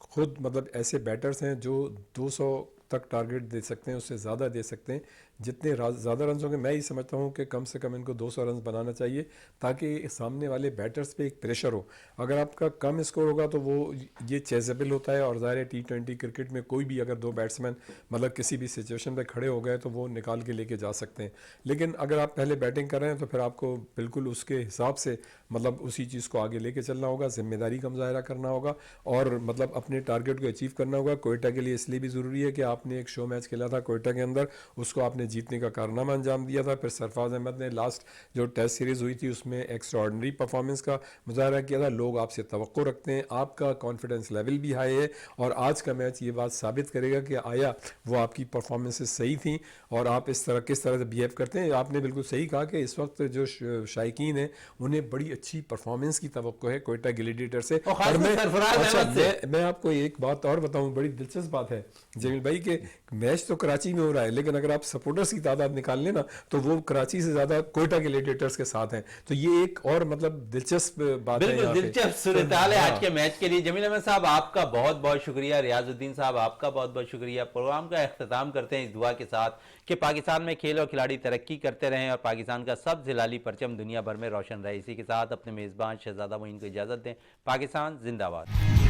खुद मतलब ऐसे बैटर्स हैं जो 200 तक टारगेट दे सकते हैं, उससे ज़्यादा दे सकते हैं। जितने ज़्यादा रन होंगे, मैं ही समझता हूँ कि कम से कम इनको 200 रन बनाना चाहिए, ताकि सामने वाले बैटर्स पे एक प्रेशर हो। अगर आपका कम स्कोर होगा तो वो ये चेजेबल होता है, और ज़ाहिर है T20 क्रिकेट में कोई भी अगर दो बैट्समैन मतलब किसी भी सिचुएशन पे खड़े हो गए तो वो निकाल के लेके जा सकते हैं। लेकिन अगर आप पहले बैटिंग कर रहे हैं तो फिर आपको बिल्कुल उसके हिसाब से मतलब उसी चीज़ को आगे लेके चलना होगा, जिम्मेदारी का मुजाहरा करना होगा, और मतलब अपने टारगेट को अचीव करना होगा। कोयटा के लिए इसलिए भी ज़रूरी है कि आपने एक शो मैच खेला था कोयटा के अंदर, उसको आपने जीतने का कारनामा अंजाम दिया था। फिर सरफराज अहमद ने लास्ट जो टेस्ट सीरीज़ हुई थी उसमें एक्स्ट्राऑर्डिनरी परफॉर्मेंस का मुजाहरा किया था। लोग आपसे तवक्को रखते हैं, आपका कॉन्फिडेंस लेवल भी हाई है, और आज का मैच ये बात साबित करेगा कि आया वो आपकी परफॉर्मेंसेस सही थी और आप इस तरह किस तरह से बिहेव करते हैं। आपने बिल्कुल सही कहा कि इस वक्त जो शायकीन है उन्हें बड़ी अच्छी परफॉर्मेंस की तवक्को है कोयटा ग्लैडिएटर से। और मैं आपको एक बात और बताऊं, बड़ी दिलचस्प बात है जमील भाई के मैच तो कराची में हो रहा है, लेकिन अगर आप सपोर्टर्स की तादाद निकाल लें ना तो वो कराची से ज्यादा कोयटा ग्लैडिएटर्स के साथ हैं। तो ये एक और मतलब दिलचस्प बात है। बिल्कुल दिलचस्प सूरत हाल है आज के मैच के लिए। जमील अहमद साहब आपका बहुत बहुत शुक्रिया, रियाजुद्दीन साहब आपका बहुत बहुत शुक्रिया। प्रोग्राम का इख्तिताम करते हैं इस दुआ के साथ कि पाकिस्तान में खेल और खिलाड़ी तरक्की करते रहें और पाकिस्तान का सब जिलाली परचम दुनिया भर में रोशन रहे। इसी के साथ अपने मेज़बान शहजादा मोइन को इजाज़त दें। पाकिस्तान जिंदाबाद।